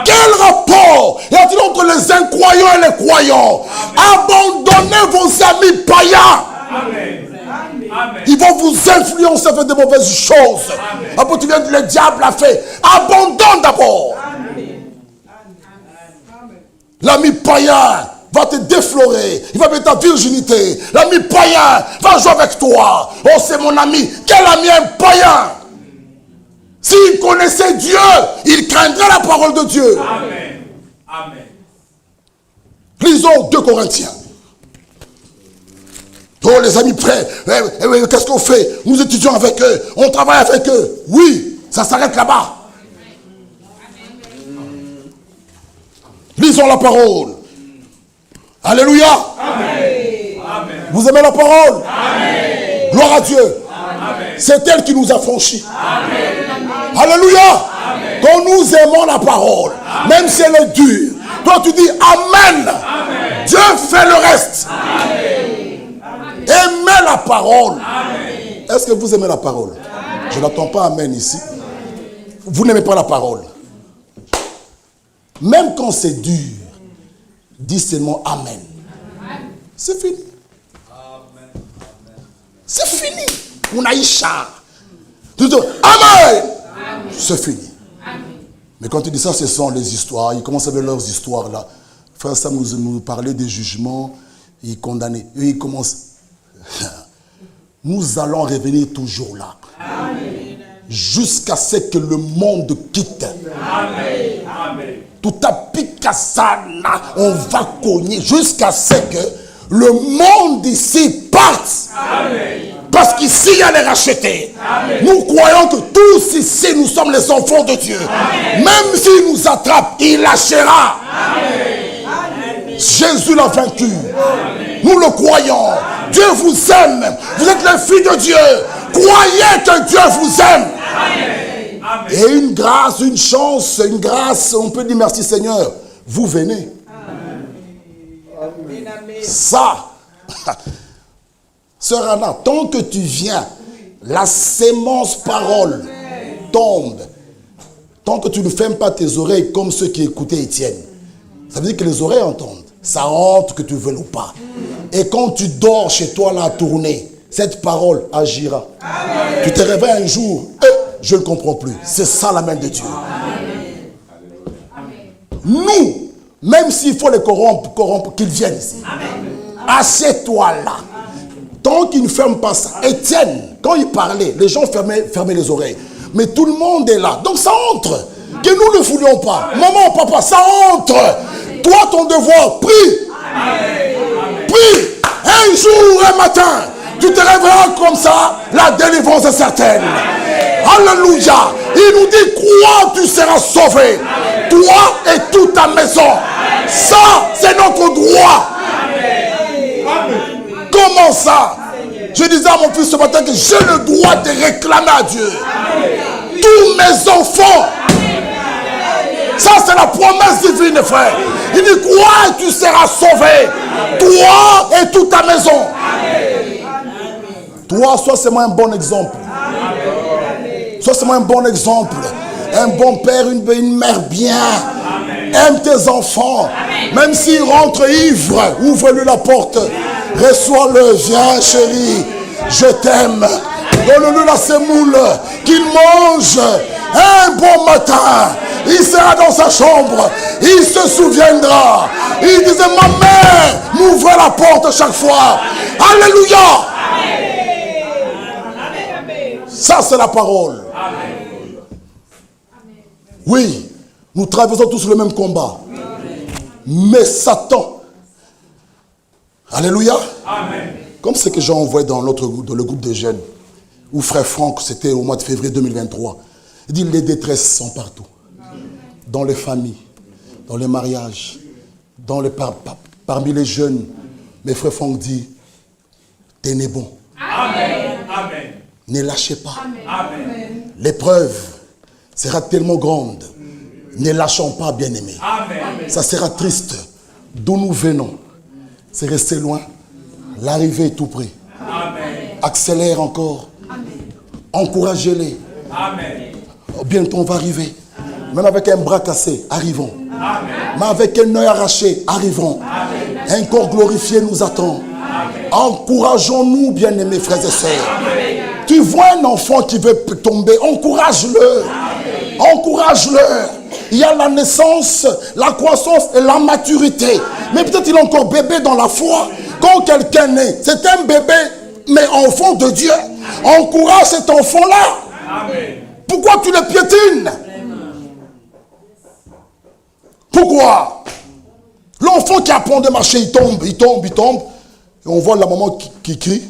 Quel rapport y a-t-il entre les incroyants et les croyants? Abandonnez vos amis païens. Amen. Amen. Ils vont vous influencer à faire de mauvaises choses. Après tu viens, le diable a fait. Abandonne d'abord. L'ami païen va te déflorer. Il va mettre ta virginité. L'ami païen va jouer avec toi. Oh, c'est mon ami. Quel ami un païen? S'il connaissait Dieu, il craindrait la parole de Dieu. Amen. Amen. Lisons 2 Corinthiens. Oh, les amis prêts. Qu'est-ce qu'on fait? Nous étudions avec eux. On travaille avec eux. Oui, ça s'arrête là-bas. Lisons la parole. Alléluia. Amen. Vous aimez la parole? Amen. Gloire à Dieu. Amen. C'est elle qui nous a franchis. Amen. Alléluia. Amen. Quand nous aimons la parole, même si elle est dure, toi tu dis Amen. Amen. Dieu fait le reste. Amen. Aimez la parole. Amen. Est-ce que vous aimez la parole? Je n'entends pas Amen ici. Vous n'aimez pas la parole. Même quand c'est dur, dis seulement Amen. C'est fini. C'est fini. Unaisha. Tu dis Amen. C'est fini. Mais quand tu dis ça, ce sont les histoires. Ils commencent avec leurs histoires là. Frère Sam nous parlait des jugements. Ils condamnaient. Eux, ils commencent. Nous allons revenir toujours là. Jusqu'à ce que le monde quitte. Amen. Amen. Tout à Picassana, on va cogner jusqu'à ce que le monde ici parte. Amen. Parce qu'ici, il y a les rachetés. Amen. Nous croyons que tous ici, nous sommes les enfants de Dieu. Amen. Même s'il nous attrape, il lâchera. Amen. Jésus l'a vaincu. Nous le croyons. Dieu vous aime. Vous êtes les filles de Dieu. Croyez que Dieu vous aime. Amen. Amen. Et une grâce, une chance, une grâce, on peut dire merci Seigneur. Vous venez. Amen. Ça, Sœur Anna, tant que tu viens, la sémence parole tombe. Tant que tu ne fermes pas tes oreilles comme ceux qui écoutaient Étienne. Ça veut dire que les oreilles entendent. Ça rentre que tu veux ou pas. Et quand tu dors chez toi là à tourner, cette parole agira. Amen. Tu te réveilles un jour, je ne comprends plus. C'est ça la main de Dieu. Amen. Nous, même s'il faut les corrompre, qu'ils viennent ici. Assieds-toi là. Tant qu'ils ne ferment pas ça. Étienne, quand il parlait, les gens fermaient les oreilles. Mais tout le monde est là. Donc ça entre. Que nous ne le voulions pas. Maman, papa, ça entre. Toi, ton devoir, prie. Prie. Un jour, un matin, tu te réveilleras comme ça. La délivrance est certaine. Alléluia. Il nous dit, crois, tu seras sauvé. Toi et toute ta maison. Ça, c'est notre droit. Comment ça? Je disais à mon fils ce matin que j'ai le droit de réclamer à Dieu. Tous mes enfants. Ça, c'est la promesse divine, frère. Il dit, crois et tu seras sauvé. Toi et toute ta maison. Toi, sois seulement un bon exemple. Sois seulement un bon exemple. Un bon père, une mère bien. Aime tes enfants. Même s'ils rentrent ivres, ouvre-lui la porte. Reçois-le, viens chérie. Je t'aime. Donne-lui la semoule qu'il mange un bon matin. Il sera dans sa chambre. Il se souviendra. Il disait, ma mère m'ouvrait la porte chaque fois. Alléluia. Ça, c'est la parole. Oui, nous traversons tous le même combat. Mais Satan, alléluia. Comme ce que j'ai envoyé dans le groupe de jeunes, où frère Franck, c'était au mois de février 2023. Il dit, les détresses sont partout. Dans les familles, dans les mariages, parmi les jeunes. Mais frère Franck dit, tenez bon. Amen. Amen. Ne lâchez pas. Amen. L'épreuve sera tellement grande. Ne lâchons pas, bien-aimés. Ça sera triste. D'où nous venons, c'est rester loin. L'arrivée est tout près. Amen. Accélère encore. Encouragez-les. Bientôt on va arriver. Même avec un bras cassé, arrivons. Même avec un œil arraché, arrivons. Un corps glorifié nous attend. Encourageons-nous, bien-aimés frères et sœurs. Tu vois un enfant qui veut tomber, encourage-le. Encourage-le. Il y a la naissance, la croissance et la maturité. Mais peut-être il est encore bébé dans la foi. Quand quelqu'un naît, c'est un bébé, mais enfant de Dieu. Encourage cet enfant-là. Pourquoi tu le piétines? Pourquoi? L'enfant qui apprend de marcher, il tombe. Et on voit la maman qui crie.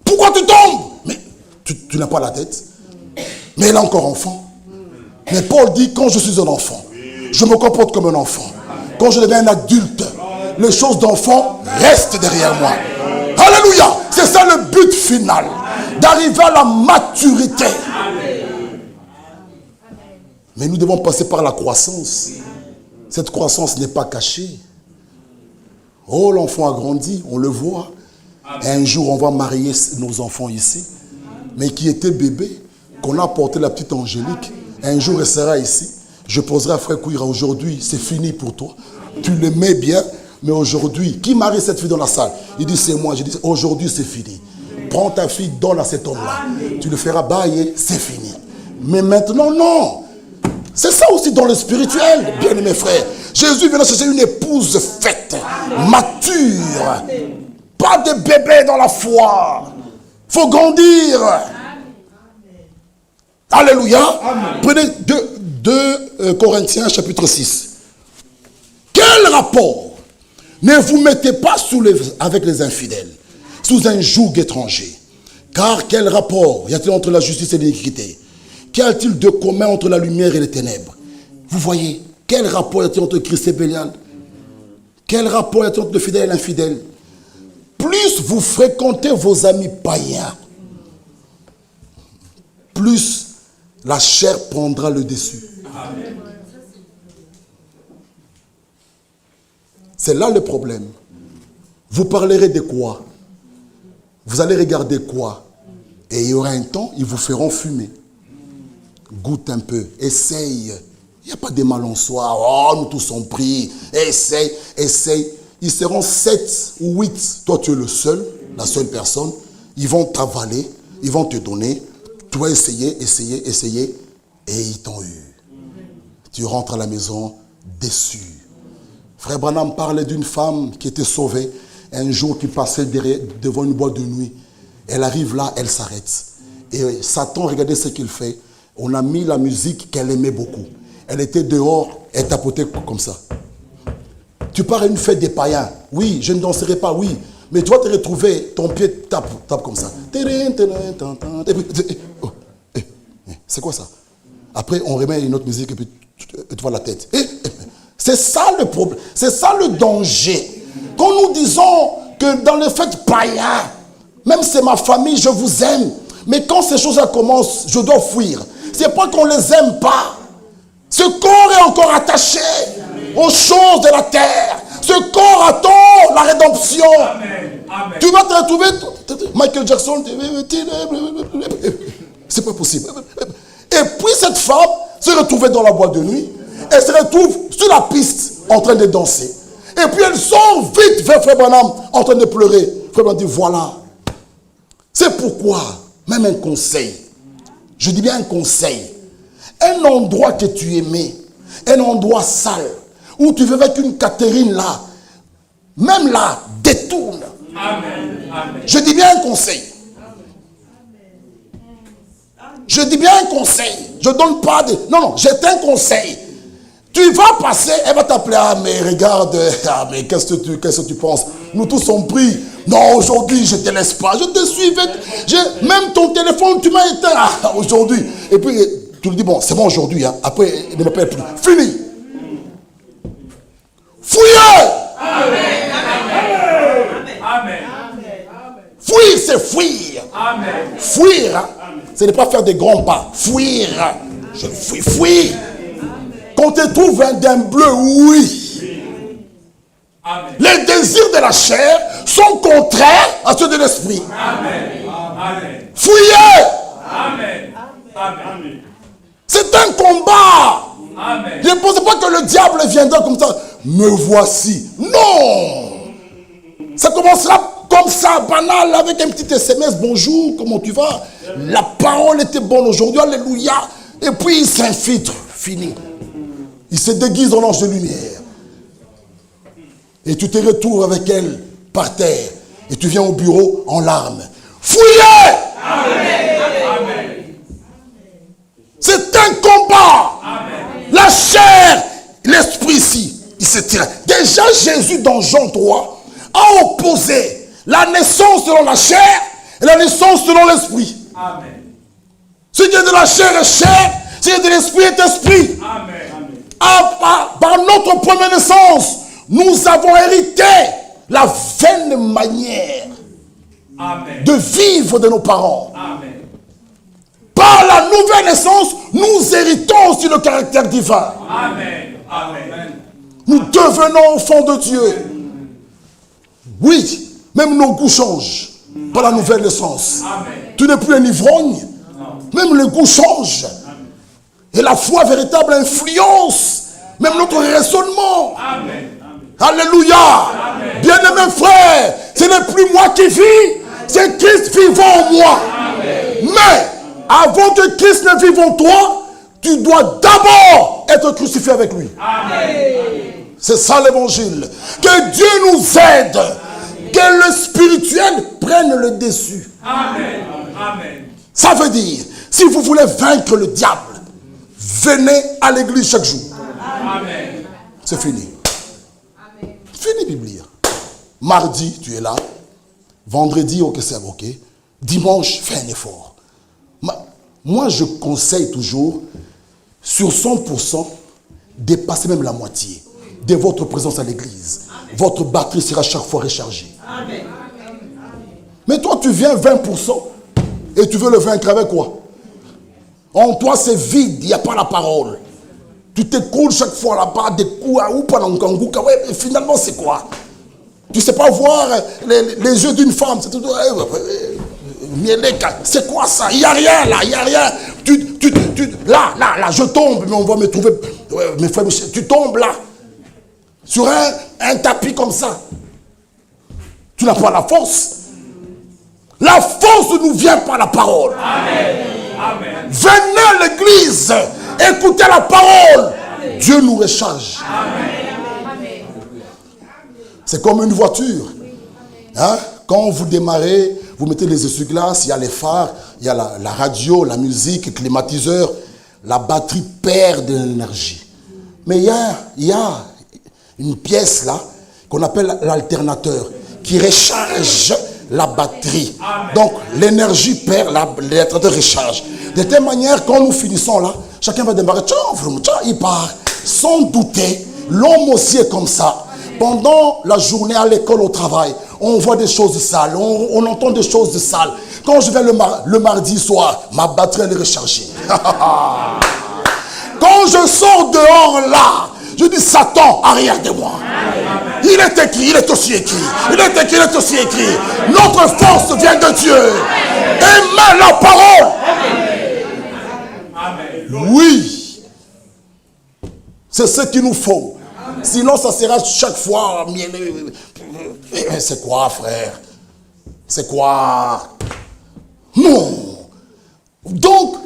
Pourquoi tu tombes? Mais tu n'as pas la tête. Mais elle est encore enfant. Mais Paul dit, quand je suis un enfant, je me comporte comme un enfant. Quand je deviens un adulte, les choses d'enfant restent derrière moi. Alléluia. C'est ça le but final. D'arriver à la maturité. Mais nous devons passer par la croissance. Cette croissance n'est pas cachée. Oh, l'enfant a grandi, on le voit. Un jour, on va marier nos enfants ici. Mais qui était bébé, qu'on a porté la petite Angélique. Un jour, elle sera ici. Je poserai à frère Kouira, aujourd'hui, c'est fini pour toi. Tu l'aimais bien, mais aujourd'hui, qui marie cette fille dans la salle? Il dit, c'est moi. Je dis, aujourd'hui, c'est fini. Prends ta fille, donne à cet homme-là. Tu le feras bailler, c'est fini. Mais maintenant, non. C'est ça aussi dans le spirituel, bien aimés frères. Jésus venait chercher une épouse faite, mature. Pas de bébé dans la foi. Il faut grandir. Alléluia. Prenez 2 Corinthiens chapitre 6. Quel rapport? Ne vous mettez pas avec les infidèles, sous un joug étranger. Car quel rapport y a-t-il entre la justice et l'iniquité? Qu'y a-t-il de commun entre la lumière et les ténèbres? Vous voyez, quel rapport y a-t-il entre Christ et Bélial? Quel rapport y a-t-il entre le fidèle et l'infidèle? Plus vous fréquentez vos amis païens, plus la chair prendra le dessus. Amen. C'est là le problème. Vous parlerez de quoi? Vous allez regarder quoi? Et il y aura un temps, ils vous feront fumer. Goûte un peu, essaye. Il n'y a pas de mal en soi. Oh, nous tous sommes pris. Essaye. Ils seront 7 ou 8. Toi, tu es le seul, la seule personne. Ils vont t'avaler, ils vont te donner. Tu vas essayer. Et ils t'ont eu. Tu rentres à la maison déçu. Frère Branham parlait d'une femme qui était sauvée. Un jour, qui passait devant une boîte de nuit. Elle arrive là, elle s'arrête. Et Satan, regardez ce qu'il fait. On a mis la musique qu'elle aimait beaucoup. Elle était dehors, elle tapotait comme ça. Tu pars à une fête des païens. Oui, je ne danserai pas, oui. Mais tu vas te retrouver, ton pied tape comme ça. C'est quoi ça? Après, on remet une autre musique et puis tu vois la tête. C'est ça le problème. C'est ça le danger. Quand nous disons que dans les fêtes païens, même c'est ma famille, je vous aime. Mais quand ces choses-là commencent, je dois fuir. C'est pas qu'on les aime pas. Ce corps est encore attaché aux choses de la terre. Ce corps attend la rédemption. Amen. Amen. Tu vas te retrouver, Michael Jackson, c'est pas possible. Et puis cette femme se retrouvait dans la boîte de nuit. Elle se retrouve sur la piste en train de danser. Et puis elle sort vite vers Frère Branham en train de pleurer. Frère Branham dit, voilà. C'est pourquoi même un conseil. Je dis bien un conseil. Un endroit que tu aimais, un endroit sale, où tu vivais avec une Catherine là, même là, détourne. Amen. Amen. Je dis bien un conseil. Je dis bien un conseil. Je ne donne pas de... Non, non, j'ai un conseil. Tu vas passer, elle va t'appeler, ah mais regarde, ah mais qu'est-ce que tu penses? Nous tous sommes pris. Non, aujourd'hui, je ne te laisse pas. Je te suis. Même ton téléphone, tu m'as éteint aujourd'hui. Et puis, tu lui dis, bon, c'est bon aujourd'hui. Hein. Après, il ne m'appelle plus. Fini. Fouillez. Amen. Amen. Fuir, c'est fuir. Amen. Fuir, hein, ce n'est pas faire des grands pas. Fuir. Je fuis, fuis. Quand tu trouves d'un bleu, oui. Amen. Les désirs de la chair sont contraires à ceux de l'esprit. Amen. Amen. Fouillez. Amen. Amen. C'est un combat. Amen. Ne pensez pas que le diable viendra comme ça. Me voici. Non. Ça commencera comme ça, banal, avec un petit SMS. Bonjour, comment tu vas? La parole était bonne aujourd'hui. Alléluia. Et puis il s'infiltre. Fini. Il se déguise en ange de lumière. Et tu te retrouves avec elle par terre. Et tu viens au bureau en larmes. Fouillez! Amen. C'est un combat. Amen. La chair, l'esprit ici, il se tire. Déjà Jésus dans Jean 3 a opposé la naissance selon la chair et la naissance selon l'esprit. Amen. Ce qui est de la chair est chair, ce qui est de l'esprit est esprit. Amen. Par notre première naissance, nous avons hérité la vaine manière Amen. de vivre de nos parents. Amen. Par la nouvelle naissance, nous héritons aussi le caractère divin. Amen. Amen. Nous devenons enfants de Dieu. Oui, même nos goûts changent par la nouvelle naissance. Amen. Tu n'es plus un ivrogne. Même le goût change. Et la foi véritable influence même notre raisonnement. Amen. Alléluia. Bien-aimés frères, ce n'est plus moi qui vis, c'est Christ vivant en moi. Mais avant que Christ ne vive en toi, tu dois d'abord être crucifié avec lui. C'est ça l'évangile. Que Dieu nous aide. Que le spirituel prenne le dessus. Amen. Amen. Ça veut dire, si vous voulez vaincre le diable, venez à l'église chaque jour. Amen. C'est fini. Fini Biblia. Mardi, tu es là. Vendredi, ok, c'est ok. Dimanche, fais un effort. Moi, je conseille toujours, sur 100%, dépasser même la moitié de votre présence à l'église. Votre batterie sera chaque fois rechargée. Amen. Mais toi, tu viens 20% et tu veux le vaincre avec quoi? En toi, c'est vide, il n'y a pas la parole. Tu t'écroules chaque fois là-bas, des coups à ou pas dans Kangouka. Ouais, mais finalement, c'est quoi? Tu ne sais pas voir les yeux d'une femme. C'est tout. C'est quoi ça? Il n'y a rien là, il n'y a rien. Là, je tombe, mais on va me trouver. Mes frères, tu tombes là. Sur un tapis comme ça. Tu n'as pas la force. La force nous vient par la parole. Amen. Amen. Venez à l'église, écoutez la parole. Amen. Dieu nous recharge. Amen. C'est comme une voiture. Hein? Quand vous démarrez, vous mettez les essuie-glaces, il y a les phares, il y a la radio, la musique, le climatiseur. La batterie perd de l'énergie. Mais il y a une pièce là qu'on appelle l'alternateur qui recharge la batterie. Amen. Donc l'énergie perd, l'alternateur recharge. De telle manière, quand nous finissons là, chacun va démarrer, il part. Sans douter, l'homme aussi est comme ça. Pendant la journée à l'école, au travail, on voit des choses sales, on entend des choses sales. Quand je vais le mardi soir, ma batterie elle est rechargée. Quand je sors dehors là, je dis Satan, arrière de moi. Amen. Il est écrit, il est aussi écrit. Il est écrit, il est aussi écrit. Notre force vient de Dieu. Aimez la parole. Amen. Oui. C'est ce qu'il nous faut. Amen. Sinon, ça sera chaque fois. C'est quoi, frère? C'est quoi? Non. Donc,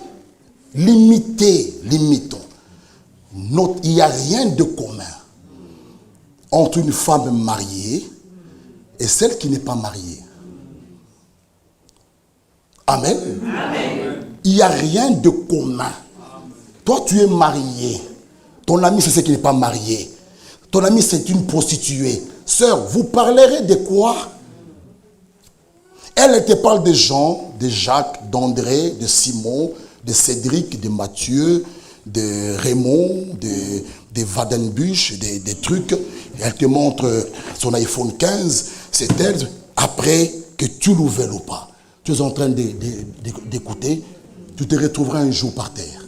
limitons. Il n'y a rien de commun entre une femme mariée et celle qui n'est pas mariée. Amen. Amen. Il n'y a rien de commun. Toi, tu es marié. Ton ami, c'est celui qui n'est pas marié. Ton ami, c'est une prostituée. Sœur, vous parlerez de quoi? Elle te parle des gens, de Jacques, d'André, de Simon, de Cédric, de Mathieu, de Raymond, de Vadenbuch, des trucs. Elle te montre son iPhone 15. C'est elle, après que tu l'ouvres ou pas. Tu es en train d'écouter, tu te retrouveras un jour par terre.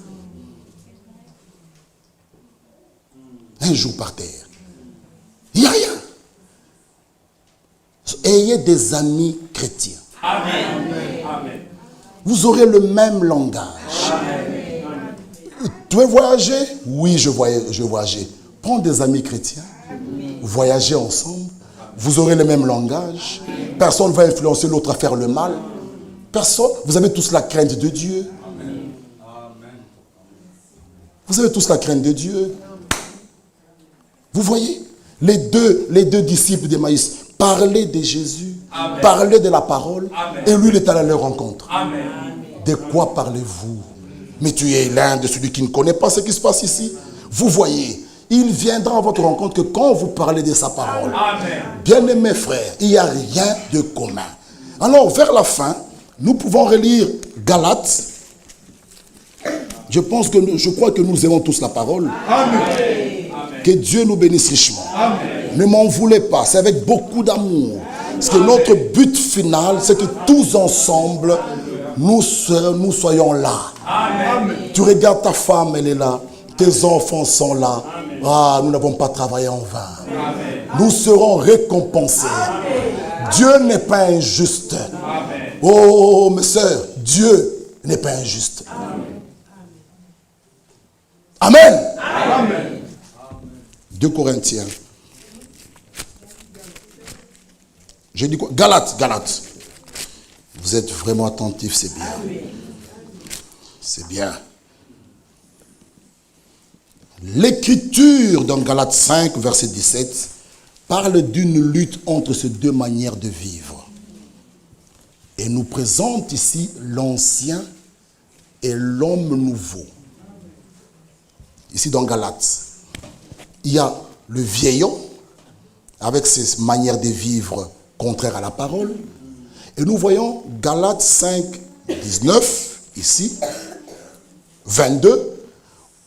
Un jour par terre. Il n'y a rien. Ayez des amis chrétiens. Amen. Amen. Vous aurez le même langage. Amen. Tu veux voyager? Oui, je voyager. Prends des amis chrétiens. Amen. Voyagez ensemble. Vous aurez le même langage. Personne ne va influencer l'autre à faire le mal. Personne. Vous avez tous la crainte de Dieu. Amen. Vous avez tous la crainte de Dieu. Vous voyez? Les deux disciples d'Emmaüs parlaient de Jésus, Amen. Parlaient de la parole, Amen. Et lui, il est allé à leur rencontre. Amen. De quoi parlez-vous? Mais tu es l'un de celui qui ne connaît pas ce qui se passe ici. Vous voyez, il viendra à votre rencontre que quand vous parlez de sa parole. Bien-aimés frères, il n'y a rien de commun. Alors, vers la fin, nous pouvons relire Galates. Je crois que nous aimons tous la parole. Amen. Que Dieu nous bénisse richement. Amen. Ne m'en voulez pas, c'est avec beaucoup d'amour. Parce que notre but final, c'est que tous ensemble, nous soyons là. Amen. Tu regardes ta femme, elle est là. Tes enfants sont là. Amen. Ah, nous n'avons pas travaillé en vain. Amen. Nous serons récompensés. Amen. Dieu n'est pas injuste. Amen. Oh, mes sœurs, Dieu n'est pas injuste. Amen. Amen. Amen. 2 Corinthiens. J'ai dit quoi? Galates. Vous êtes vraiment attentifs, c'est bien. C'est bien. L'écriture dans Galates 5, verset 17, parle d'une lutte entre ces deux manières de vivre. Et nous présente ici l'ancien et l'homme nouveau. Ici dans Galates. Il y a le vieil homme, avec ses manières de vivre contraires à la parole. Et nous voyons Galates 5, 19, ici, 22,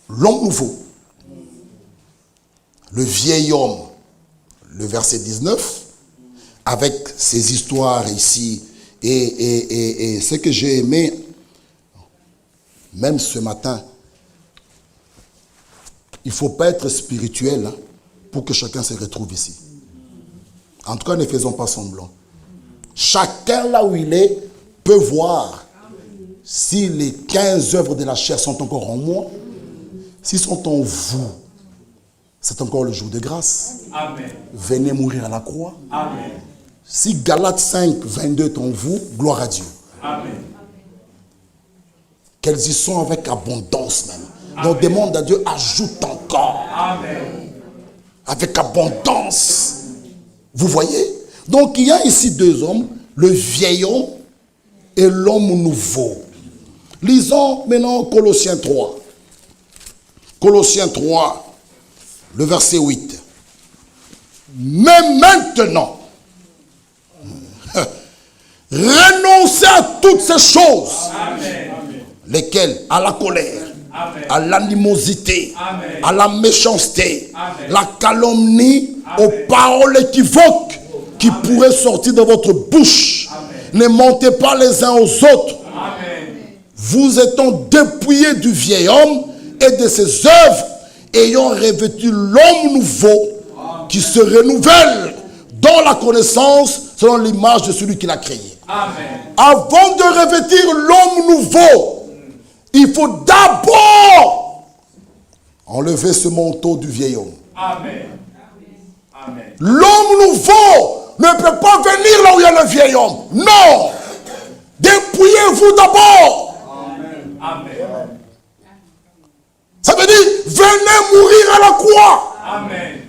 l'homme nouveau. Le vieil homme, le verset 19, avec ses histoires ici, et ce que j'ai aimé, même ce matin, il ne faut pas être spirituel pour que chacun se retrouve ici. En tout cas, ne faisons pas semblant. Chacun là où il est peut voir si les 15 œuvres de la chair sont encore en moi, s'ils sont en vous. C'est encore le jour de grâce. Amen. Venez mourir à la croix. Amen. Si Galates 5, 22 est en vous, gloire à Dieu. Amen. Qu'elles y sont avec abondance même. Amen. Donc demande à Dieu, ajoute encore. Amen. Avec abondance. Vous voyez? Donc il y a ici deux hommes, le vieil homme et l'homme nouveau. Lisons maintenant Colossiens 3. Colossiens 3, le verset 8. Mais maintenant, renoncez à toutes ces choses. Amen. Lesquelles? À la colère, amen, à l'animosité, amen, à la méchanceté, amen, la calomnie, amen, aux paroles équivoques qui, amen, pourraient sortir de votre bouche. Amen. Ne mentez pas les uns aux autres. Amen. Vous étant dépouillés du vieil homme et de ses œuvres, ayant revêtu l'homme nouveau, amen, qui se renouvelle dans la connaissance selon l'image de celui qui l'a créé. Amen. Avant de revêtir l'homme nouveau, il faut d'abord enlever ce manteau du vieil homme. Amen. Amen. L'homme nouveau ne peut pas venir là où il y a le vieil homme. Non. Dépouillez-vous d'abord. Amen. Amen. Ça veut dire, venez mourir à la croix. Amen.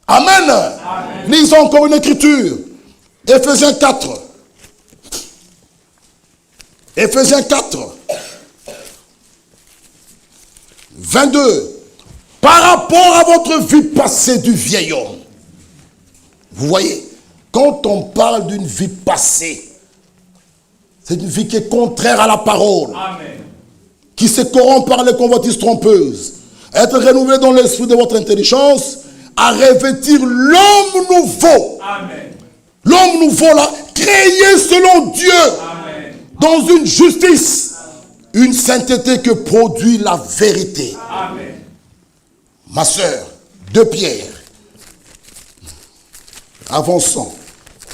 Amen. Amen. Lisons encore une écriture. Éphésiens 4. Éphésiens 4. 22. Par rapport à votre vie passée du vieil homme. Vous voyez, quand on parle d'une vie passée, c'est une vie qui est contraire à la parole. Amen. Qui se corrompt par les convoitises trompeuses. Être renouvelé dans l'esprit de votre intelligence, à revêtir l'homme nouveau. Amen. L'homme nouveau là, créé selon Dieu. Amen. Dans une justice, une sainteté que produit la vérité. Amen. Ma soeur, 2 Pierre. Avançons.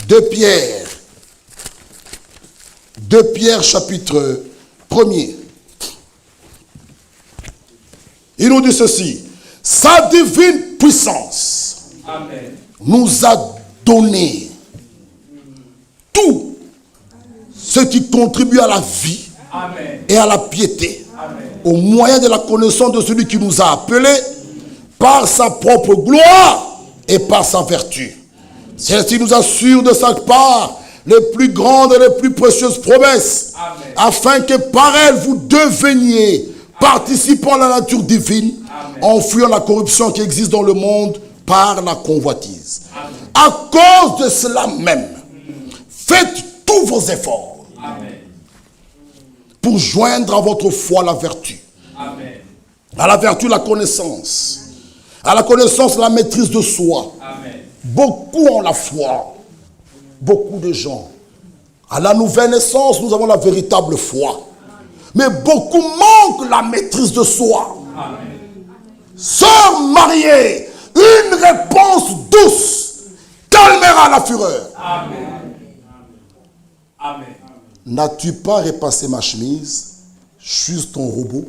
2 Pierre. 2 Pierre chapitre 1er. Il nous dit ceci. Sa divine puissance Amen. nous a donné tout ce qui contribue à la vie Amen. et à la piété, Amen. au moyen de la connaissance de celui qui nous a appelés par sa propre gloire et par sa vertu. Celle-ci nous assure de sa part les plus grandes et les plus précieuses promesses, Amen. afin que par elles vous deveniez participant à la nature divine, Amen. en fuyant la corruption qui existe dans le monde par la convoitise. Amen. À cause de cela même, faites tous vos efforts Amen. pour joindre à votre foi la vertu. Amen. À la vertu, la connaissance. À la connaissance, la maîtrise de soi. Amen. Beaucoup ont la foi. Beaucoup de gens. À la nouvelle naissance, nous avons la véritable foi. Mais beaucoup manquent la maîtrise de soi. Amen. Sœur mariée, une réponse douce calmera la fureur. Amen. Amen. N'as-tu pas repassé ma chemise? Juste ton robot.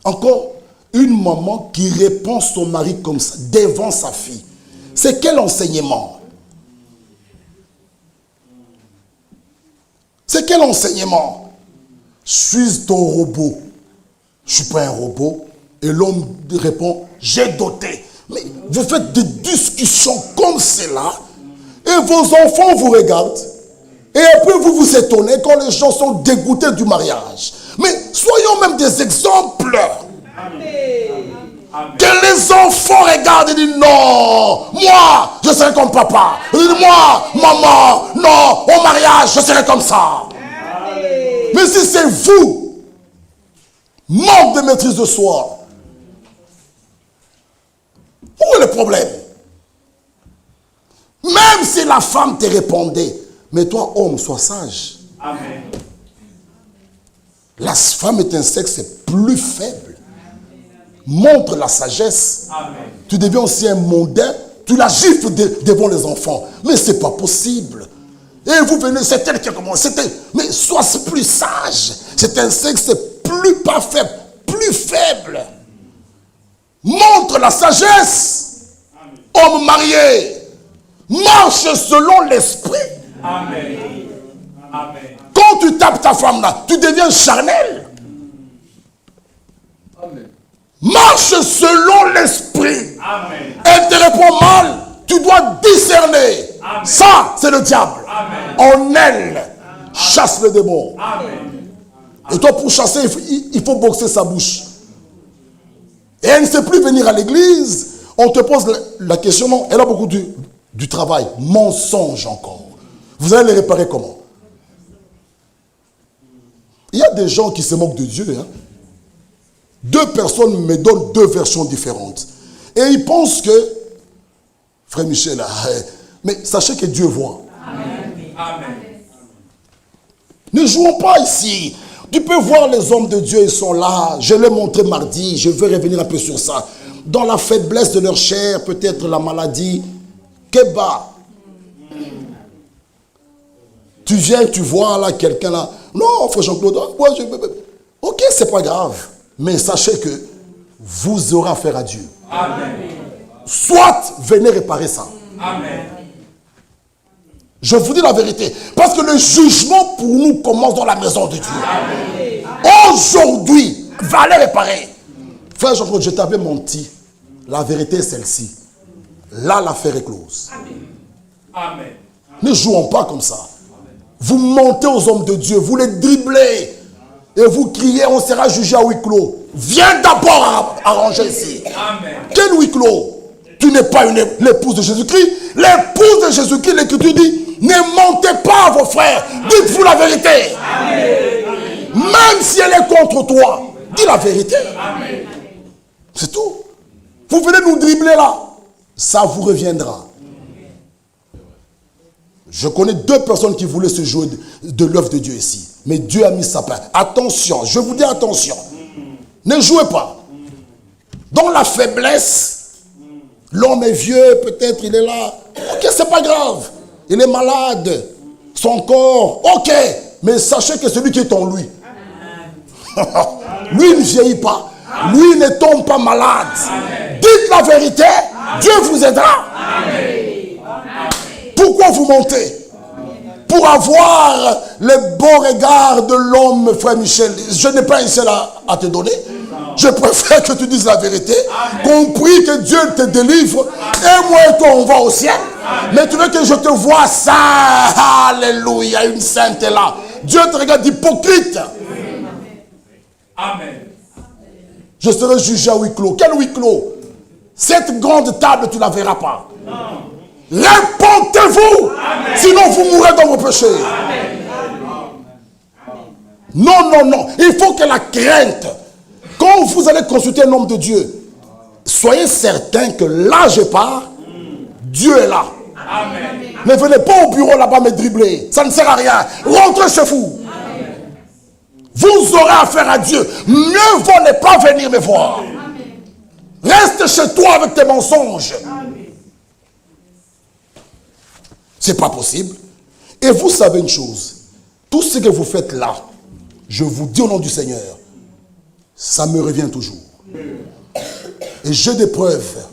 Encore, une maman qui répond son mari comme ça, devant sa fille. C'est quel enseignement? C'est quel enseignement? Suis ton robot. Je ne suis pas un robot. Et l'homme répond, j'ai doté. Mais vous faites des discussions comme cela, et vos enfants vous regardent. Et après vous vous étonnez quand les gens sont dégoûtés du mariage. Mais soyons même des exemples. Amen. Que les enfants regardent et disent non, moi je serai comme papa. Moi, maman, non, au mariage je serai comme ça. Mais si c'est vous, manque de maîtrise de soi, où est le problème? Même si la femme te répondait, mais toi homme, sois sage. Amen. La femme est un sexe plus faible. Montre la sagesse. Amen. Tu deviens aussi un mondain, tu la gifles devant les enfants. Mais c'est pas possible. Et vous venez, c'est elle qui a commencé. Mais sois plus sage. C'est un sexe plus pas faible, plus faible. Montre la sagesse. Homme marié, marche selon l'esprit. Amen. Amen. Quand tu tapes ta femme là, tu deviens charnel. Amen. Marche selon l'esprit. Amen. Elle te répond mal, tu dois discerner. Amen. Ça, c'est le diable. Amen. En elle, chasse le démon. Amen. Et toi, pour chasser, il faut boxer sa bouche. Et elle ne sait plus venir à l'église. On te pose la question, non, elle a beaucoup du travail. Mensonge encore. Vous allez les réparer comment? Il y a des gens qui se moquent de Dieu. Hein. 2 personnes me donnent 2 versions différentes. Et ils pensent que, frère Michel, mais sachez que Dieu voit. Amen. Amen. Ne jouons pas ici. Tu peux voir les hommes de Dieu, ils sont là. Je l'ai montré mardi, je veux revenir un peu sur ça. Dans la faiblesse de leur chair, peut-être la maladie. Keba. Tu viens, tu vois là quelqu'un là. Non, frère Jean-Claude, ok, c'est pas grave. Mais sachez que vous aurez affaire à Dieu. Amen. Soit venez réparer ça. Amen. Je vous dis la vérité. Parce que le jugement pour nous commence dans la maison de Dieu. Aujourd'hui, Valère est pareil. Frère Jean-Claude, je t'avais menti. La vérité est celle-ci. Là, l'affaire est close. Amen. Ne jouons pas comme ça. Vous mentez aux hommes de Dieu, vous les dribblez. Et vous criez, on sera jugé à huis clos. Viens d'abord arranger ici. Amen. Quel huis clos? Tu n'es pas l'épouse de Jésus-Christ. L'épouse de Jésus-Christ, l'Écriture dit, ne mentez pas à vos frères. Dites-vous la vérité. Amen. Même si elle est contre toi, dis la vérité. Amen. C'est tout. Vous venez nous dribbler là. Ça vous reviendra. Je connais 2 personnes qui voulaient se jouer de l'œuvre de Dieu ici. Mais Dieu a mis sa part. Attention, je vous dis attention. Ne jouez pas. Dans la faiblesse, l'homme est vieux, peut-être il est là. Ok, c'est pas grave. Il est malade. Son corps, ok. Mais sachez que celui qui est en lui, lui ne vieillit pas. Lui ne tombe pas malade. Dites la vérité. Dieu vous aidera. Pourquoi vous mentez? Pour avoir le bon regard de l'homme, frère Michel. Je n'ai pas un seul à te donner. Je préfère que tu dises la vérité. Compris que Dieu te délivre. Et moi et toi, on va au ciel. Mais tu veux que je te vois ça. Alléluia, une sainte est là. Dieu te regarde hypocrite. Amen. Je serai jugé à huis clos. Quel huis clos? Cette grande table, tu ne la verras pas. Répentez-vous. Sinon, vous mourrez dans vos péchés. Non, non, non. Il faut que la crainte, quand vous allez consulter un homme de Dieu, soyez certain que là, je pars, Dieu est là. Amen. Ne venez pas au bureau là-bas me dribbler. Ça ne sert à rien. Rentrez chez vous. Vous aurez affaire à Dieu. Mieux vaut ne pas venir me voir. Reste chez toi avec tes mensonges. C'est pas possible. Et vous savez une chose. Tout ce que vous faites là, je vous dis au nom du Seigneur, ça me revient toujours. Et j'ai des preuves.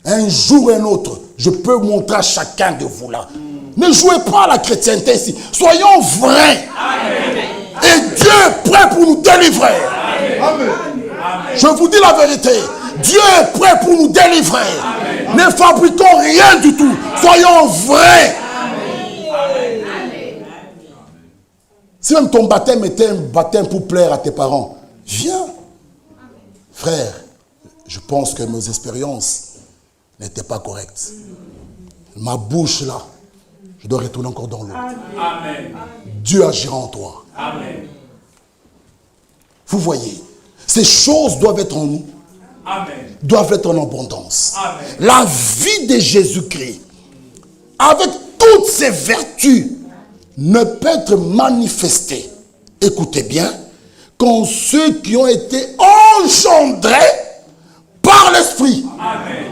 Un jour ou un autre, je peux montrer à chacun de vous là. Ne jouez pas à la chrétienté ici. Soyons vrais. Amen. Et Dieu est prêt pour nous délivrer. Amen. Je vous dis la vérité. Dieu est prêt pour nous délivrer. Amen. Ne fabriquons rien du tout. Soyons vrais. Amen. Si même ton baptême était un baptême pour plaire à tes parents, viens. Frère, je pense que mes expériences n'étaient pas correctes. Ma bouche là, je dois retourner encore dans l'eau. Amen. Dieu agira en toi. Amen. Vous voyez, ces choses doivent être en nous. Amen. Doivent être en abondance. Amen. La vie de Jésus-Christ, avec toutes ses vertus, ne peut être manifestée, écoutez bien, qu'en ceux qui ont été engendrés par l'Esprit. Amen.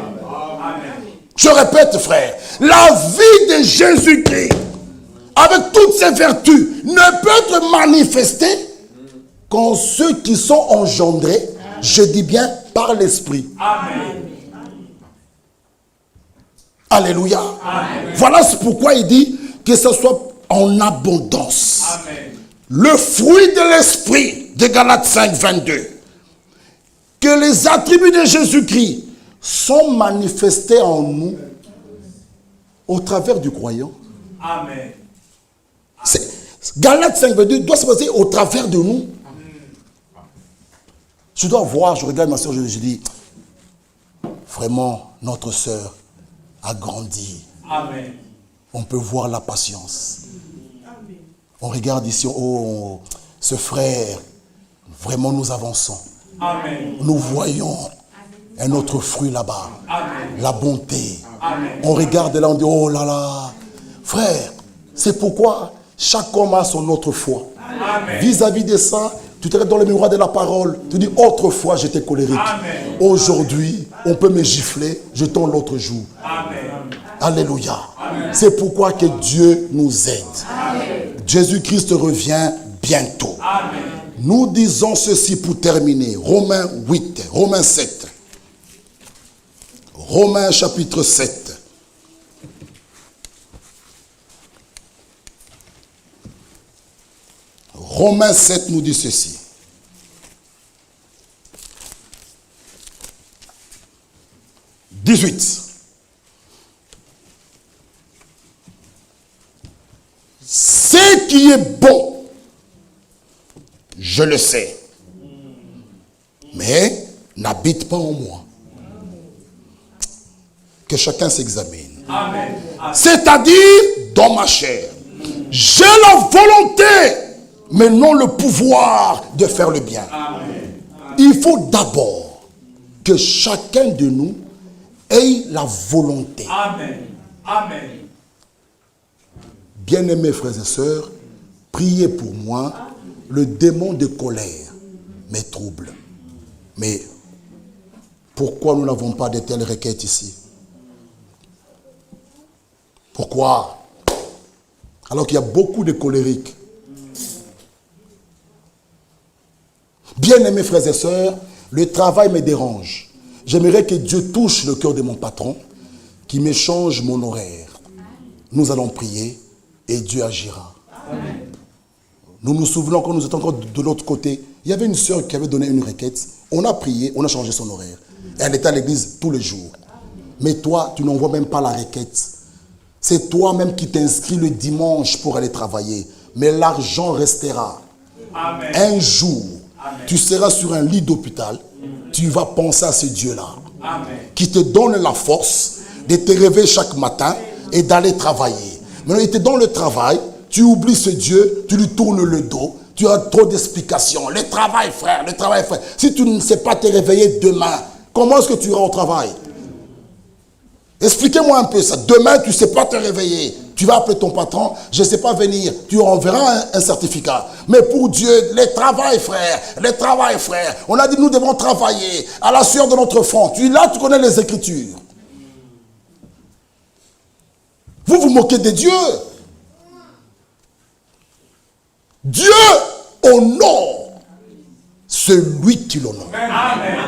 Amen. Je répète, frère, la vie de Jésus-Christ, avec toutes ses vertus, ne peut être manifestée qu'en ceux qui sont engendrés, je dis bien, par l'Esprit. Amen. Alléluia. Amen. Voilà pourquoi il dit que ce soit en abondance. Amen. Le fruit de l'Esprit, de Galates 5, 22, que les attributs de Jésus-Christ sont manifestés en nous au travers du croyant. Amen. Galates 5, 22 doit se passer au travers de nous. Je dois voir, je regarde ma soeur, je dis, vraiment, notre soeur a grandi. Amen. On peut voir la patience. On regarde ici, oh, ce frère, vraiment nous avançons. Amen. Nous voyons un autre fruit là-bas. Amen. La bonté. Amen. On regarde là, on dit, oh là là. Frère, c'est pourquoi chaque homme a son autre foi. Amen. Vis-à-vis de ça, tu te restes dans le miroir de la parole. Tu dis, autrefois j'étais colérique. Amen. Aujourd'hui, on peut me gifler, je tombe l'autre jour. Amen. Alléluia. C'est pourquoi que Dieu nous aide. Jésus-Christ revient bientôt. Amen. Nous disons ceci pour terminer. Romains 8, Romains 7. Romains chapitre 7. Romains 7 nous dit ceci. « 18. Ce qui est bon, je le sais, mais n'habite pas en moi. » Que chacun s'examine. Amen. C'est-à-dire dans ma chair. J'ai la volonté, mais non le pouvoir de faire le bien. Amen. Il faut d'abord que chacun de nous ait la volonté. Amen. Amen. Bien-aimés frères et sœurs, priez pour moi. Le démon de colère me trouble. Mais pourquoi nous n'avons pas de telles requêtes ici? Pourquoi? Alors qu'il y a beaucoup de colériques. Bien-aimés frères et sœurs, le travail me dérange. J'aimerais que Dieu touche le cœur de mon patron, qu'il m'échange mon horaire. Nous allons prier et Dieu agira. Amen. Nous nous souvenons quand nous étions encore de l'autre côté, il y avait une sœur qui avait donné une requête. On a prié, on a changé son horaire. Et elle était à l'église tous les jours. Mais toi, tu n'envoies même pas la requête. C'est toi-même qui t'inscris le dimanche pour aller travailler. Mais l'argent restera. Amen. Un jour, Amen. Tu seras sur un lit d'hôpital. Tu vas penser à ce Dieu-là. Amen. Qui te donne la force de te réveiller chaque matin et d'aller travailler. Maintenant, il te donne le travail. Tu oublies ce Dieu. Tu lui tournes le dos. Tu as trop d'explications. Le travail, frère. Le travail, frère. Si tu ne sais pas te réveiller demain, comment est-ce que tu iras au travail? Expliquez-moi un peu ça. Demain, tu ne sais pas te réveiller. Tu vas appeler ton patron, je ne sais pas venir. Tu enverras un certificat. Mais pour Dieu, le travail, frère. Le travail, frère. On a dit, nous devons travailler à la sueur de notre front. Là, tu connais les Écritures. Vous vous moquez de Dieu. Dieu honore celui qui l'honore. Amen. Amen.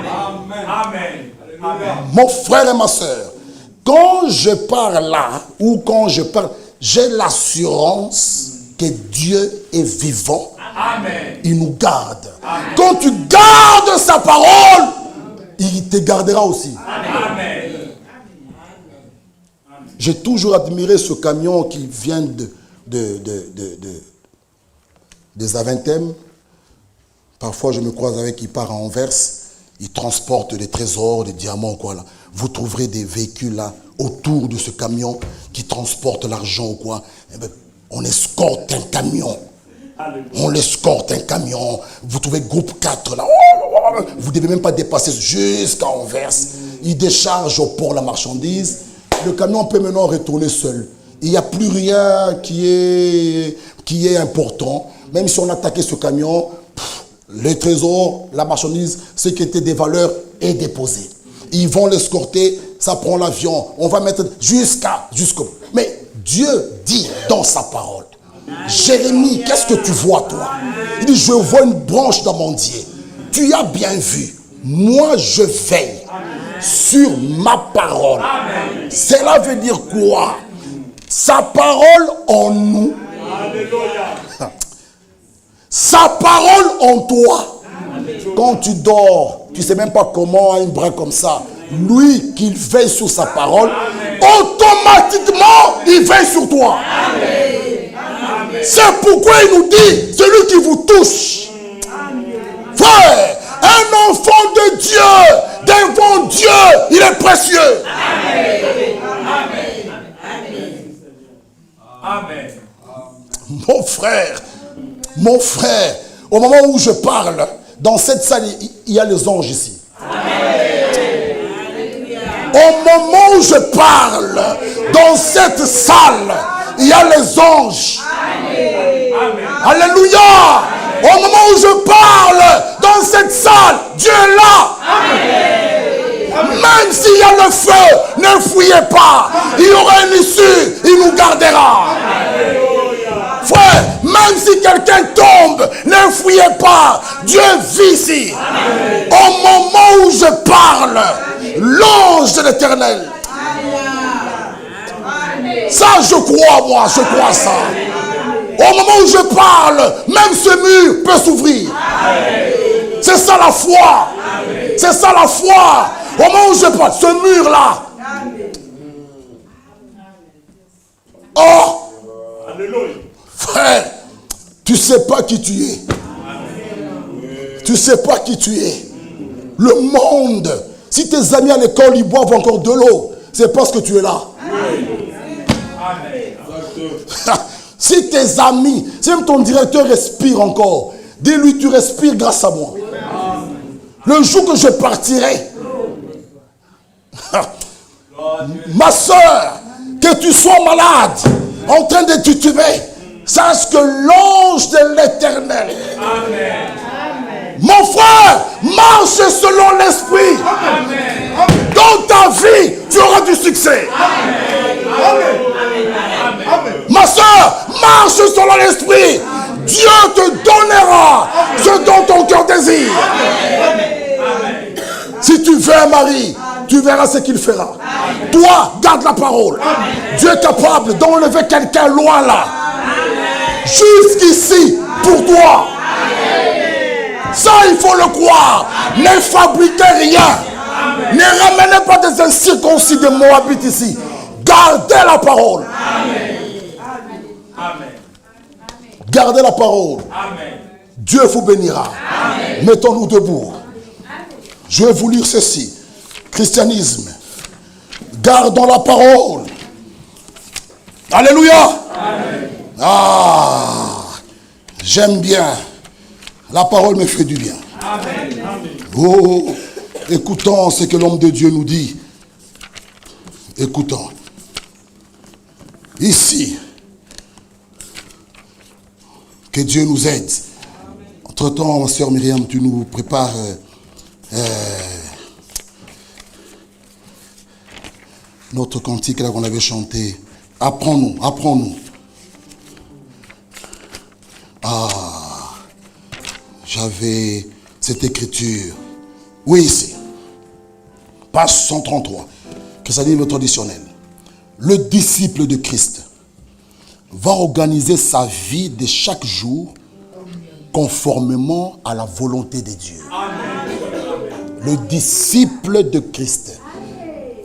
Amen. Amen. Mon frère et ma soeur, quand je parle là, ou quand je parle, j'ai l'assurance que Dieu est vivant. Amen. Il nous garde. Amen. Quand tu gardes sa parole, il te gardera aussi. Amen. J'ai toujours admiré ce camion qui vient des Aventem. Parfois, je me croise avec, il part à Anvers. Il transporte des trésors, des diamants, quoi là. Vous trouverez des véhicules là, autour de ce camion qui transporte l'argent ou quoi. Eh bien, on escorte un camion. On escorte un camion. Vous trouvez groupe 4 là. Vous ne devez même pas dépasser jusqu'à Anvers. Il décharge au port la marchandise. Le camion peut maintenant retourner seul. Il n'y a plus rien qui est important. Même si on attaquait ce camion, les trésors, la marchandise, ce qui était des valeurs est déposé. Ils vont l'escorter, ça prend l'avion. On va mettre jusqu'au... Mais Dieu dit dans sa parole, Jérémie, qu'est-ce que tu vois toi? Il dit, je vois une branche d'amandier. Tu as bien vu. Moi, je veille sur ma parole. Cela veut dire quoi? Sa parole en nous. Sa parole en toi. Quand tu dors, tu ne sais même pas comment un bras comme ça. Lui qui veille sur sa parole, automatiquement, il veille sur toi. C'est pourquoi il nous dit, celui qui vous touche. Frère, un enfant de Dieu, devant Dieu, il est précieux. Amen. Mon frère, au moment où je parle, dans cette salle, il y a les anges ici. Au moment où je parle, dans cette salle, il y a les anges. Alléluia. Au moment où je parle, dans cette salle, Dieu est là. Même s'il y a le feu, ne fouillez pas. Il y aura une issue, il nous gardera. Frère, même si quelqu'un tombe, ne fouillez pas. Dieu vit ici. Au moment où je parle, l'ange de l'Éternel. Ça, je crois, moi, je crois ça. Au moment où je parle, même ce mur peut s'ouvrir. C'est ça la foi. C'est ça la foi. Au moment où je parle, ce mur-là. Oh, frère, tu ne sais pas qui tu es. Tu ne sais pas qui tu es. Le monde, si tes amis à l'école, ils boivent encore de l'eau, c'est parce que tu es là. Si tes amis, si même ton directeur respire encore, dis-lui, tu respires grâce à moi. Le jour que je partirai, ma soeur, que tu sois malade, en train de tituber, sache que l'ange de l'Éternel, mon frère, marche selon l'esprit. Dans ta vie, tu auras du succès. Ma soeur, marche selon l'esprit. Dieu te donnera ce dont ton cœur désire. Si tu veux un mari, tu verras ce qu'il fera. Toi, garde la parole. Dieu est capable d'enlever quelqu'un loin là. Jusqu'ici, pour toi. Ça, il faut le croire. Ne fabriquez rien. Ne ramenez pas des incirconcis de Moabites ici. Gardez la parole. Gardez la parole. Dieu vous bénira. Mettons-nous debout. Je vais vous lire ceci. Christianisme. Gardons la parole. Alléluia. Ah, j'aime bien. La parole me fait du bien. Oh, écoutons ce que l'homme de Dieu nous dit. Écoutons. Ici, que Dieu nous aide. Entre-temps, ma soeur Myriam, tu nous prépares notre cantique là qu'on avait chanté. Apprends-nous, apprends-nous. Ah, j'avais cette écriture. Oui, ici. Page 133. Christianisme traditionnel. Le disciple de Christ va organiser sa vie de chaque jour conformément à la volonté de Dieu. Le disciple de Christ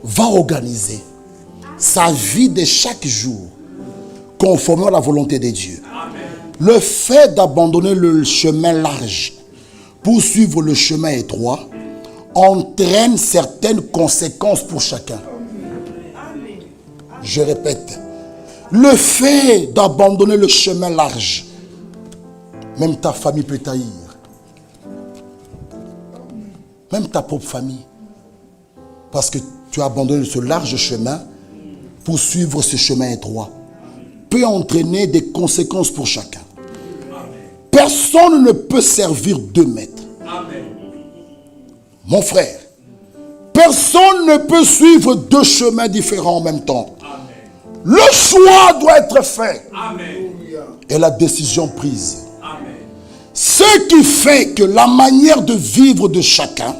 va organiser sa vie de chaque jour conformément à la volonté de Dieu. Le fait d'abandonner le chemin large pour suivre le chemin étroit entraîne certaines conséquences pour chacun. Je répète, le fait d'abandonner le chemin large, même ta famille peut t'haïr. Même ta propre famille. Parce que tu as abandonné ce large chemin pour suivre ce chemin étroit. Peut entraîner des conséquences pour chacun. Personne ne peut servir 2 maîtres. Mon frère, personne ne peut suivre 2 chemins différents en même temps. Le choix doit être fait. Et la décision prise. Ce qui fait que la manière de vivre de chacun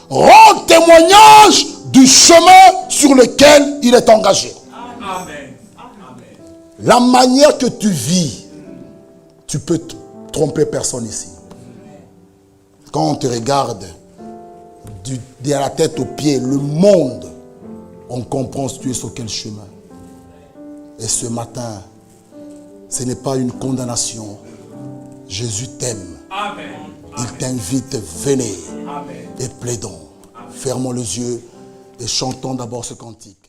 rend témoignage du chemin sur lequel il est engagé. La manière que tu vis, tu peux tromper personne ici. Quand on te regarde de la tête aux pieds, le monde, on comprend si tu es sur quel chemin. Et ce matin, ce n'est pas une condamnation. Jésus t'aime. Il t'invite, venez et plaidons. Fermons les yeux et chantons d'abord ce cantique.